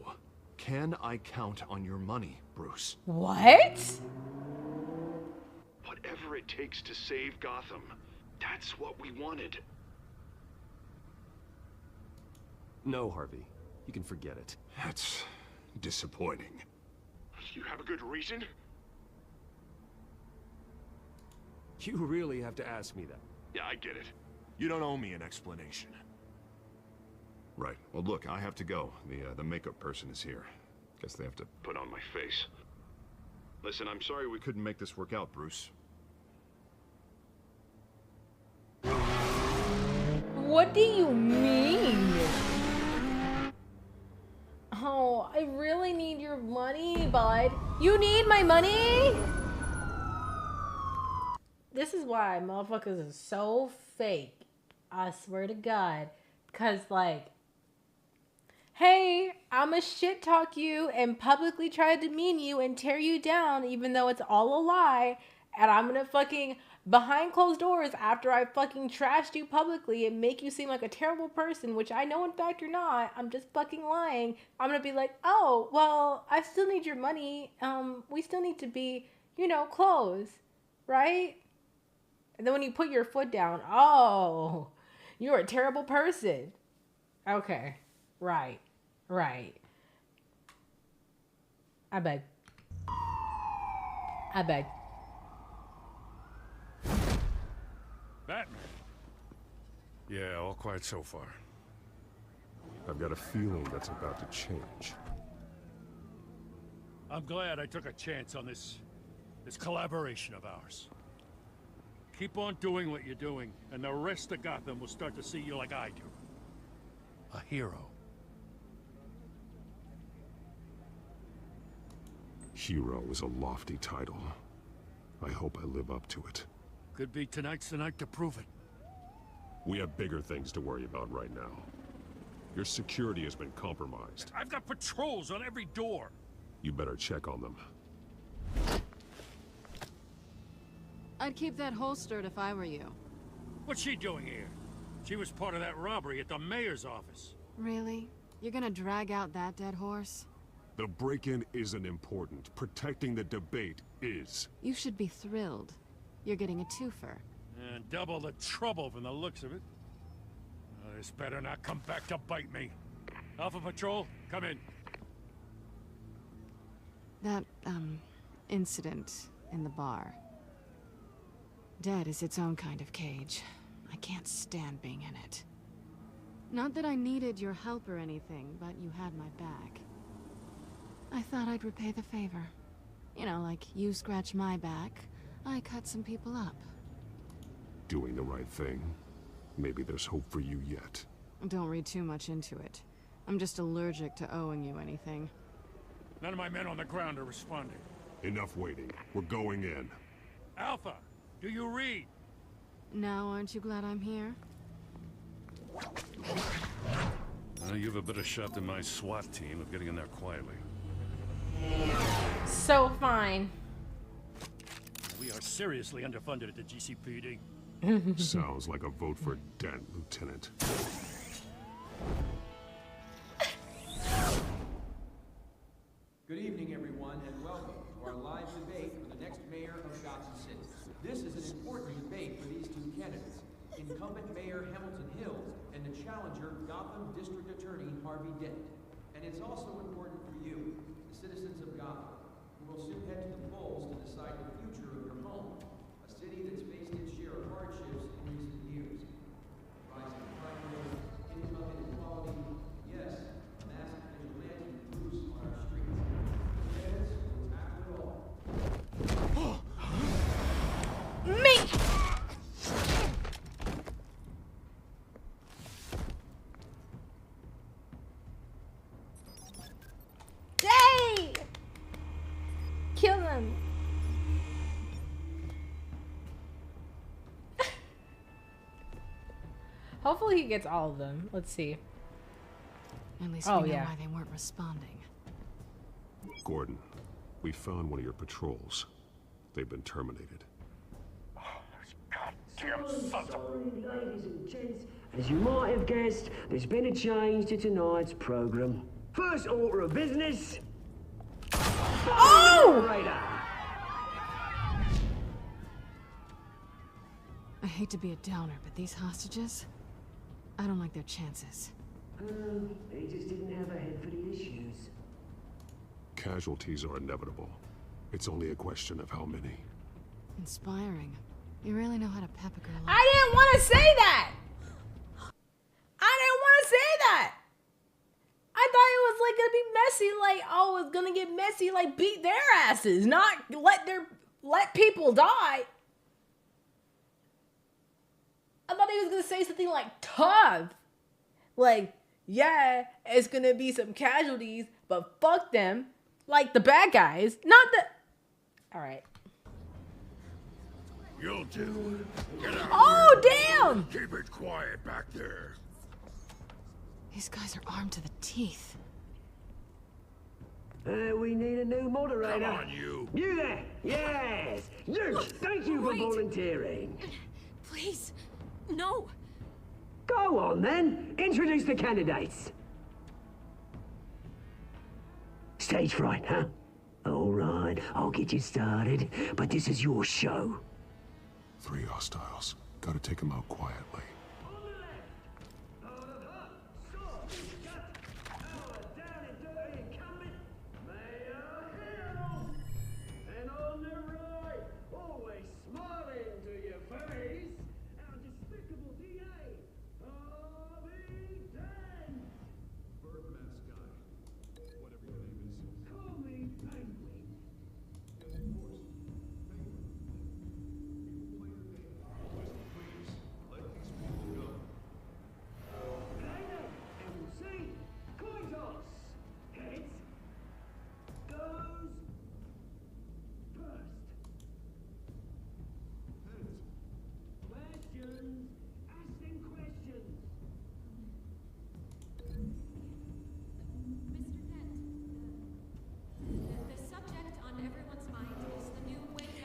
Can I count on your money, Bruce? What? Whatever it takes to save Gotham. That's what we wanted. No, Harvey. You can forget it. That's disappointing. You have a good reason? You really have to ask me that. Yeah, I get it. You don't owe me an explanation. Right. Well, look, I have to go. The makeup person is here. Guess they have to put on my face. Listen, I'm sorry we couldn't make this work out, Bruce. What do you mean? Oh, I really need your money, bud. You need my money? This is why motherfuckers are so fake. I swear to God. Because, like, hey, I'ma shit talk you and publicly try to demean you and tear you down even though it's all a lie. And I'm gonna fucking, behind closed doors, after I fucking trashed you publicly and make you seem like a terrible person, which I know in fact you're not, I'm just fucking lying. I'm gonna be like, oh, well, I still need your money. We still need to be, you know, close, right? And then when you put your foot down, oh, you're a terrible person. Okay, right. I beg. Batman. Yeah, all quiet so far. I've got a feeling that's about to change. I'm glad I took a chance on this collaboration of ours. Keep on doing what you're doing, and the rest of Gotham will start to see you like I do. A hero. Hero is a lofty title. I hope I live up to it. Could be tonight's the night to prove it. We have bigger things to worry about right now. Your security has been compromised. I've got patrols on every door. You better check on them. I'd keep that holstered if I were you. What's she doing here? She was part of that robbery at the mayor's office. Really? You're gonna drag out that dead horse? The break-in isn't important. Protecting the debate is. You should be thrilled. You're getting a twofer. And double the trouble from the looks of it. This better not come back to bite me. Alpha Patrol, come in. That, incident in the bar. Dead is its own kind of cage. I can't stand being in it. Not that I needed your help or anything, but you had my back. I thought I'd repay the favor. You know, like you scratch my back, I cut some people up. Doing the right thing. Maybe there's hope for you yet. Don't read too much into it. I'm just allergic to owing you anything. None of my men on the ground are responding. Enough waiting. We're going in. Alpha, do you read? Now aren't you glad I'm here? You have a better shot than my SWAT team of getting in there quietly. So fine. We are seriously underfunded at the GCPD. Sounds like a vote for Dent, Lieutenant. Good evening, everyone, and welcome to our live debate for the next mayor of Gotham City. This is an important debate for these two candidates. incumbent Mayor Hamilton Hills, and the challenger, Gotham District Attorney Harvey Dent. And it's also important for you, the citizens of Gotham, who will soon head to the polls to decide the future of your home, a city that's faced its share of hardships in recent years. Rising crime rates, income inequality, yes, a massive vigilante loose on our streets. Feds will tackle it all. Me! Hey! Kill him. Hopefully he gets all of them. Let's see. At least we know why they weren't responding. Gordon, we found one of your patrols. They've been terminated. Damn sons of... Ladies and gents, as you might have guessed, there's been a change to tonight's program. First order of business. Oh! I hate to be a downer, but these hostages, I don't like their chances. They just didn't have a head for the issues. Casualties are inevitable. It's only a question of how many. Inspiring. You really know how to pep a girl up. I didn't want to say that. I didn't want to say that. I thought it was like gonna be messy, like, oh, it's gonna get messy, like beat their asses, not let people die. I thought he was gonna say something like tough. Like, yeah, it's gonna be some casualties, but fuck them. Like the bad guys, not the... Alright. You'll do. Get out. Oh, damn! Keep it quiet back there. These guys are armed to the teeth. We need a new moderator. Come on, you. You there? Yes. You. Thank you for volunteering. Please, no. Go on then. Introduce the candidates. Stage fright, huh? All right, I'll get you started, but this is your show. 3 hostiles. Gotta take them out quietly.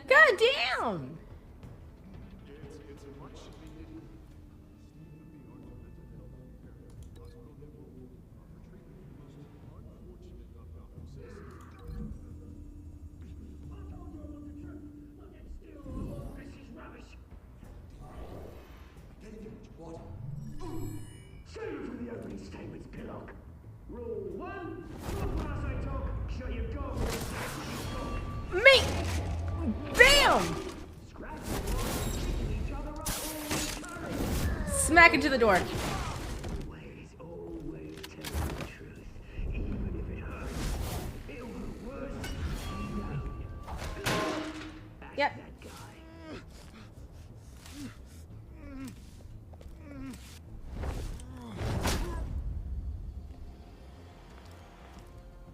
God damn! Save for the opening statements, Pillock. Rule 1, talk when I say talk, shut your gob. Me! Bam! Smack into the door. Yep.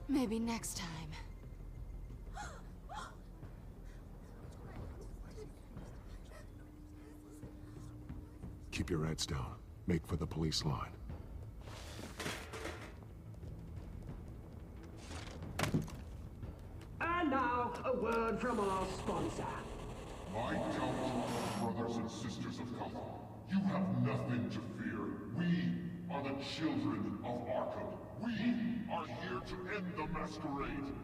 Maybe next time. Keep your heads down. Make for the police line. And now, a word from our sponsor. My gallant brothers and sisters of Gotham, you have nothing to fear. We are the children of Arkham. We are here to end the masquerade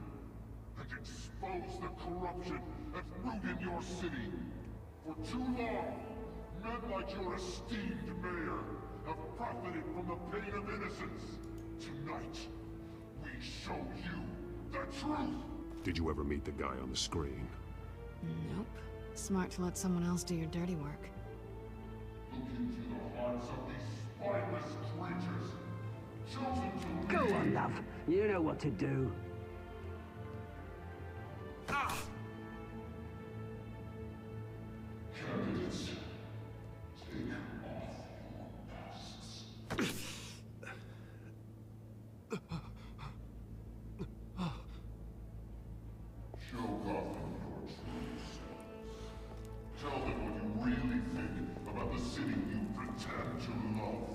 and expose the corruption that rooted your city. For too long, Men like your esteemed mayor have profited from the pain of innocence. Tonight, we show you the truth. Did you ever meet the guy on the screen? Nope. Smart to let someone else do your dirty work. Look into the hearts of these spineless creatures. Chosen to Go on, love. You know what to do. Candidates, take off your masks. Show Gotham your true selves. Tell them what you really think about the city you pretend to love.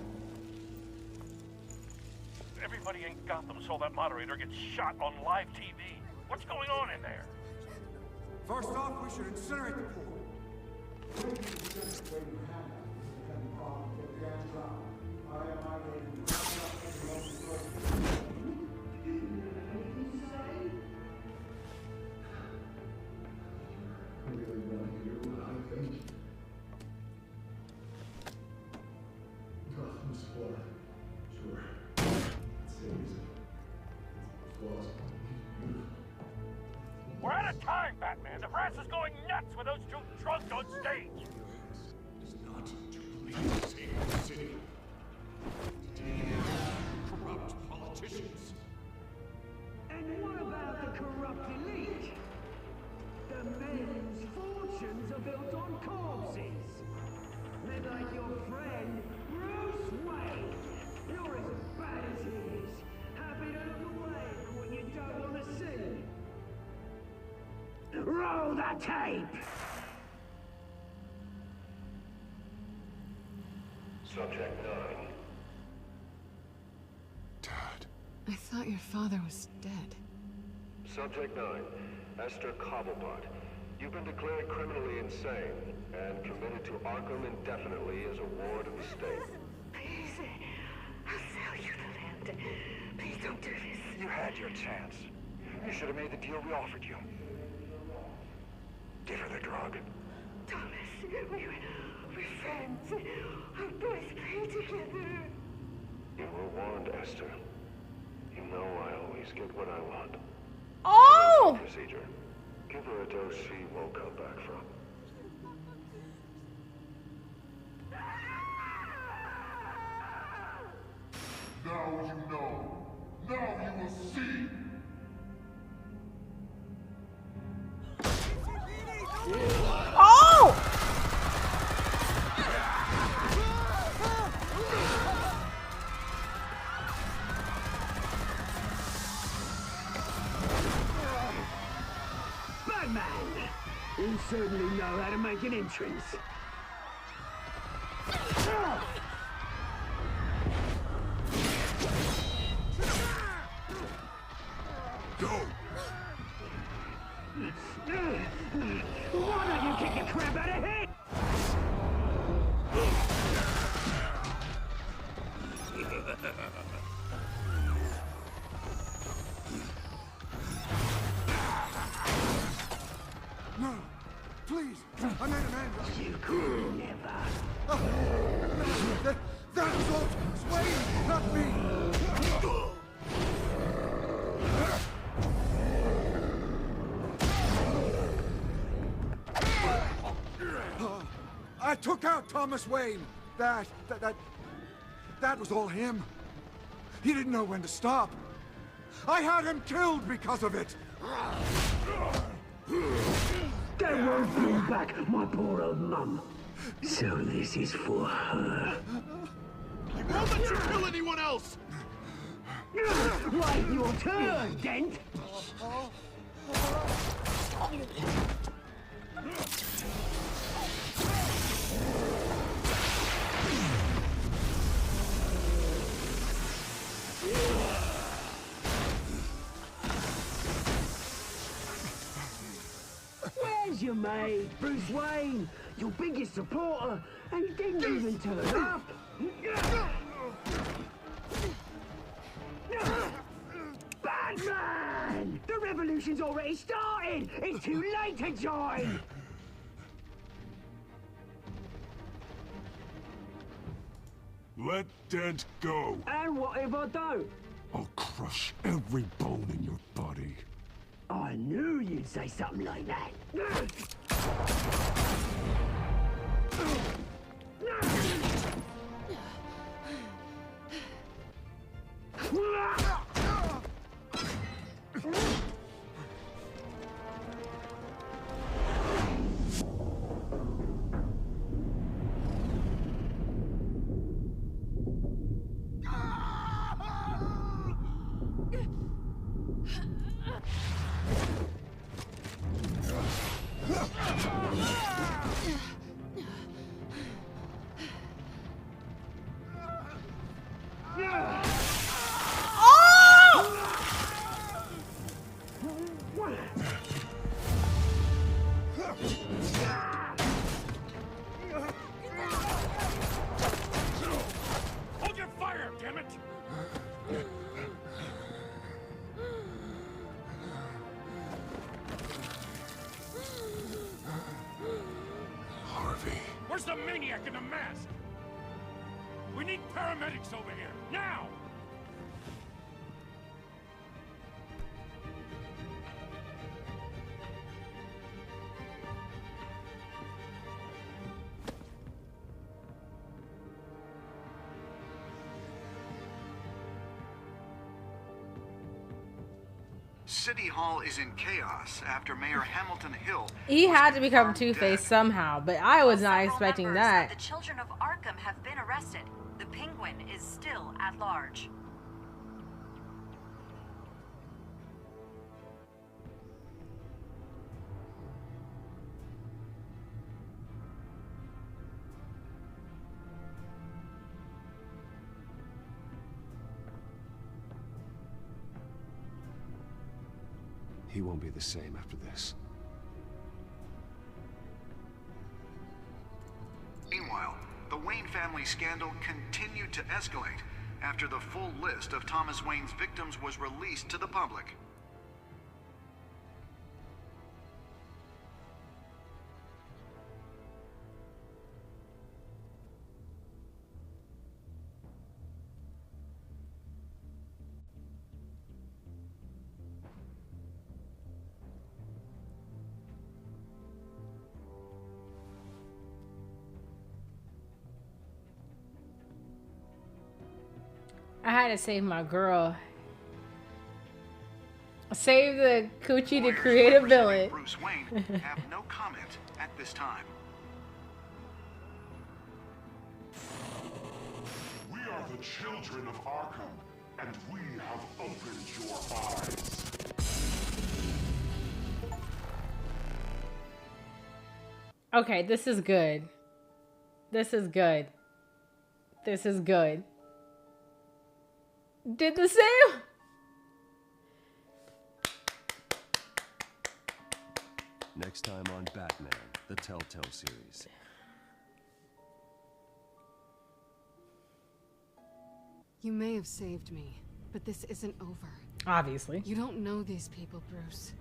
Everybody in Gotham saw that moderator get shot on live TV. What's going on in there? First off, we should incinerate the pool. We're out of time, Batman. The press is going nuts with those two drunks on stage. Is not to please a city. To corrupt politicians. And what about the corrupt elite? The men's fortunes are built on corpses. Men like your friend, Bruce Wayne. You're as bad as he is. Happy to look away from what you don't want to see. Roll the tape! Subject 9. Dad. I thought your father was dead. Subject 9. Esther Cobblepot. You've been declared criminally insane and committed to Arkham indefinitely as a ward of the state. Please, I'll sell you the land. Please don't do this. You had your chance. You should have made the deal we offered you. Give her the drug. Thomas, we're friends. Our boys play together. You were warned, Esther. You know I always get what I want. Oh! Procedure. Give her a dose she won't come back from. Now you know. Now you will see. Oh! Batman! You certainly know how to make an entrance. Go! Why don't you kick the crap out of him? No, please, I made an end. You could never. That was all Wayne, not me. I took out Thomas Wayne. That was all him. He didn't know when to stop. I had him killed because of it. That won't bring back my poor old mum. So this is for her. I won't let you kill anyone else! Wait your turn, Dent! Where's your mate, Bruce Wayne? Your biggest supporter, and he didn't even turn up. Batman! The revolution's already started! It's too late to join! Let Dent go. And what if I don't? I'll crush every bone in your body. I knew you'd say something like that. Hold your fire, damn it! Harvey. Where's the maniac in the mask? We need paramedics over here, now! City Hall is in chaos after Mayor Hamilton Hill. He had to become Two-Face somehow, but I was not expecting that. The children of Arkham have been arrested. The Penguin is still at large. He won't be the same after this. Meanwhile, the Wayne family scandal continued to escalate after the full list of Thomas Wayne's victims was released to the public. I had to save my girl. Save the coochie to create a villain. Bruce Wayne have no comment at this time. We are the children of Arkham, and we have opened your eyes. Okay, this is good. This is good. This is good. Did the same. Next time on Batman, the Telltale series. You may have saved me, but this isn't over. Obviously. You don't know these people, Bruce.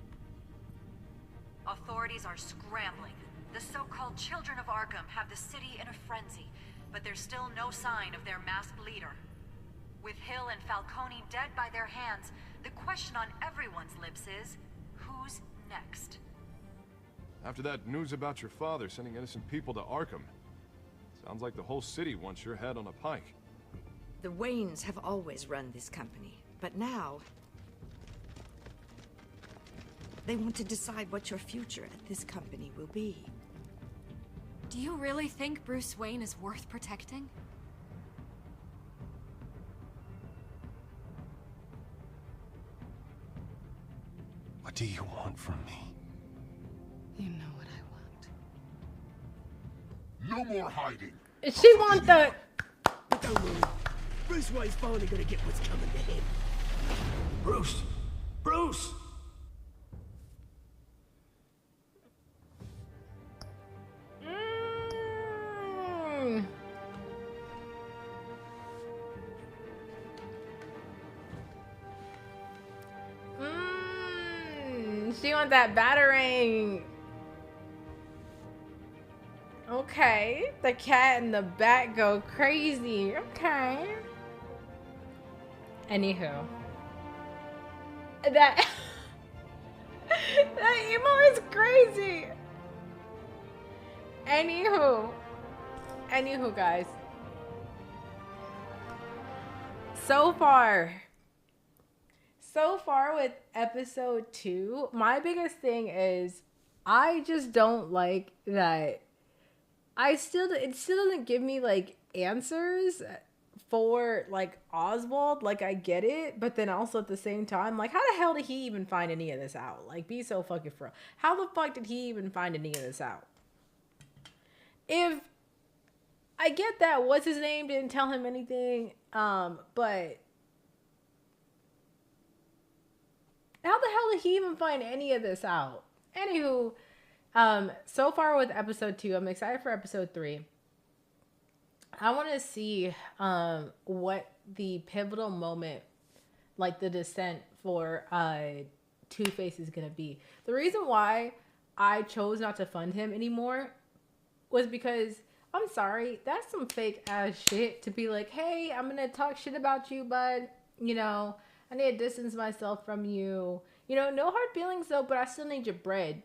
Authorities are scrambling. The so-called Children of Arkham have the city in a frenzy, but there's still no sign of their masked leader. With Hill and Falcone dead by their hands, the question on everyone's lips is, who's next? After that news about your father sending innocent people to Arkham, sounds like the whole city wants your head on a pike. The Waynes have always run this company, but now they want to decide what your future at this company will be. Do you really think Bruce Wayne is worth protecting? What do you want from me? You know what I want. No more hiding. She want the... Don't worry. Bruce Wayne's finally gonna get what's coming to him. Bruce! Bruce! She want that batarang. Okay. The cat and the bat go crazy. Okay. Anywho. That emo is crazy. Anywho, guys. So far with episode 2, my biggest thing is I just don't like that. It still doesn't give me like answers for like Oswald. Like, I get it, but then also at the same time, like, how the hell did he even find any of this out? Like, be so fucking for real. How the fuck did he even find any of this out? If I get that what's his name didn't tell him anything, but how the hell did he even find any of this out? Anywho, so far with episode 2, I'm excited for episode 3. I want to see what the pivotal moment, like the descent for Two-Face is going to be. The reason why I chose not to fund him anymore was because, I'm sorry, that's some fake ass shit to be like, hey, I'm going to talk shit about you, bud. You know, I need to distance myself from you. You know, no hard feelings though, but I still need your bread.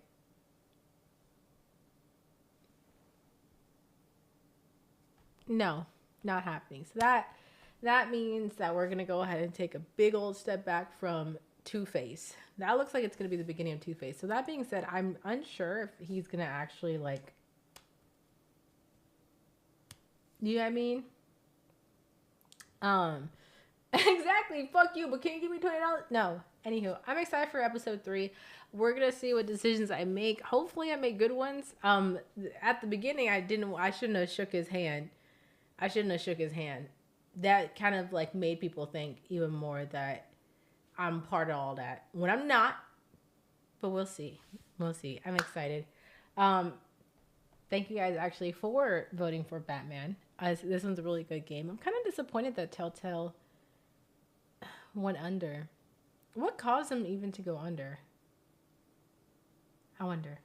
No, not happening. So that means that we're going to go ahead and take a big old step back from Two-Face. That looks like it's going to be the beginning of Two-Face. So that being said, I'm unsure if he's going to actually, like, you know what I mean? Exactly. Fuck you, but can you give me $20? No. Anywho, I'm excited for episode 3. We're going to see what decisions I make. Hopefully I make good ones. At the beginning, I shouldn't have shook his hand. That kind of like made people think even more that I'm part of all that when I'm not, but we'll see. I'm excited. Thank you guys actually for voting for Batman. This one's a really good game. I'm kind of disappointed that Telltale went under. What caused them even to go under? I wonder.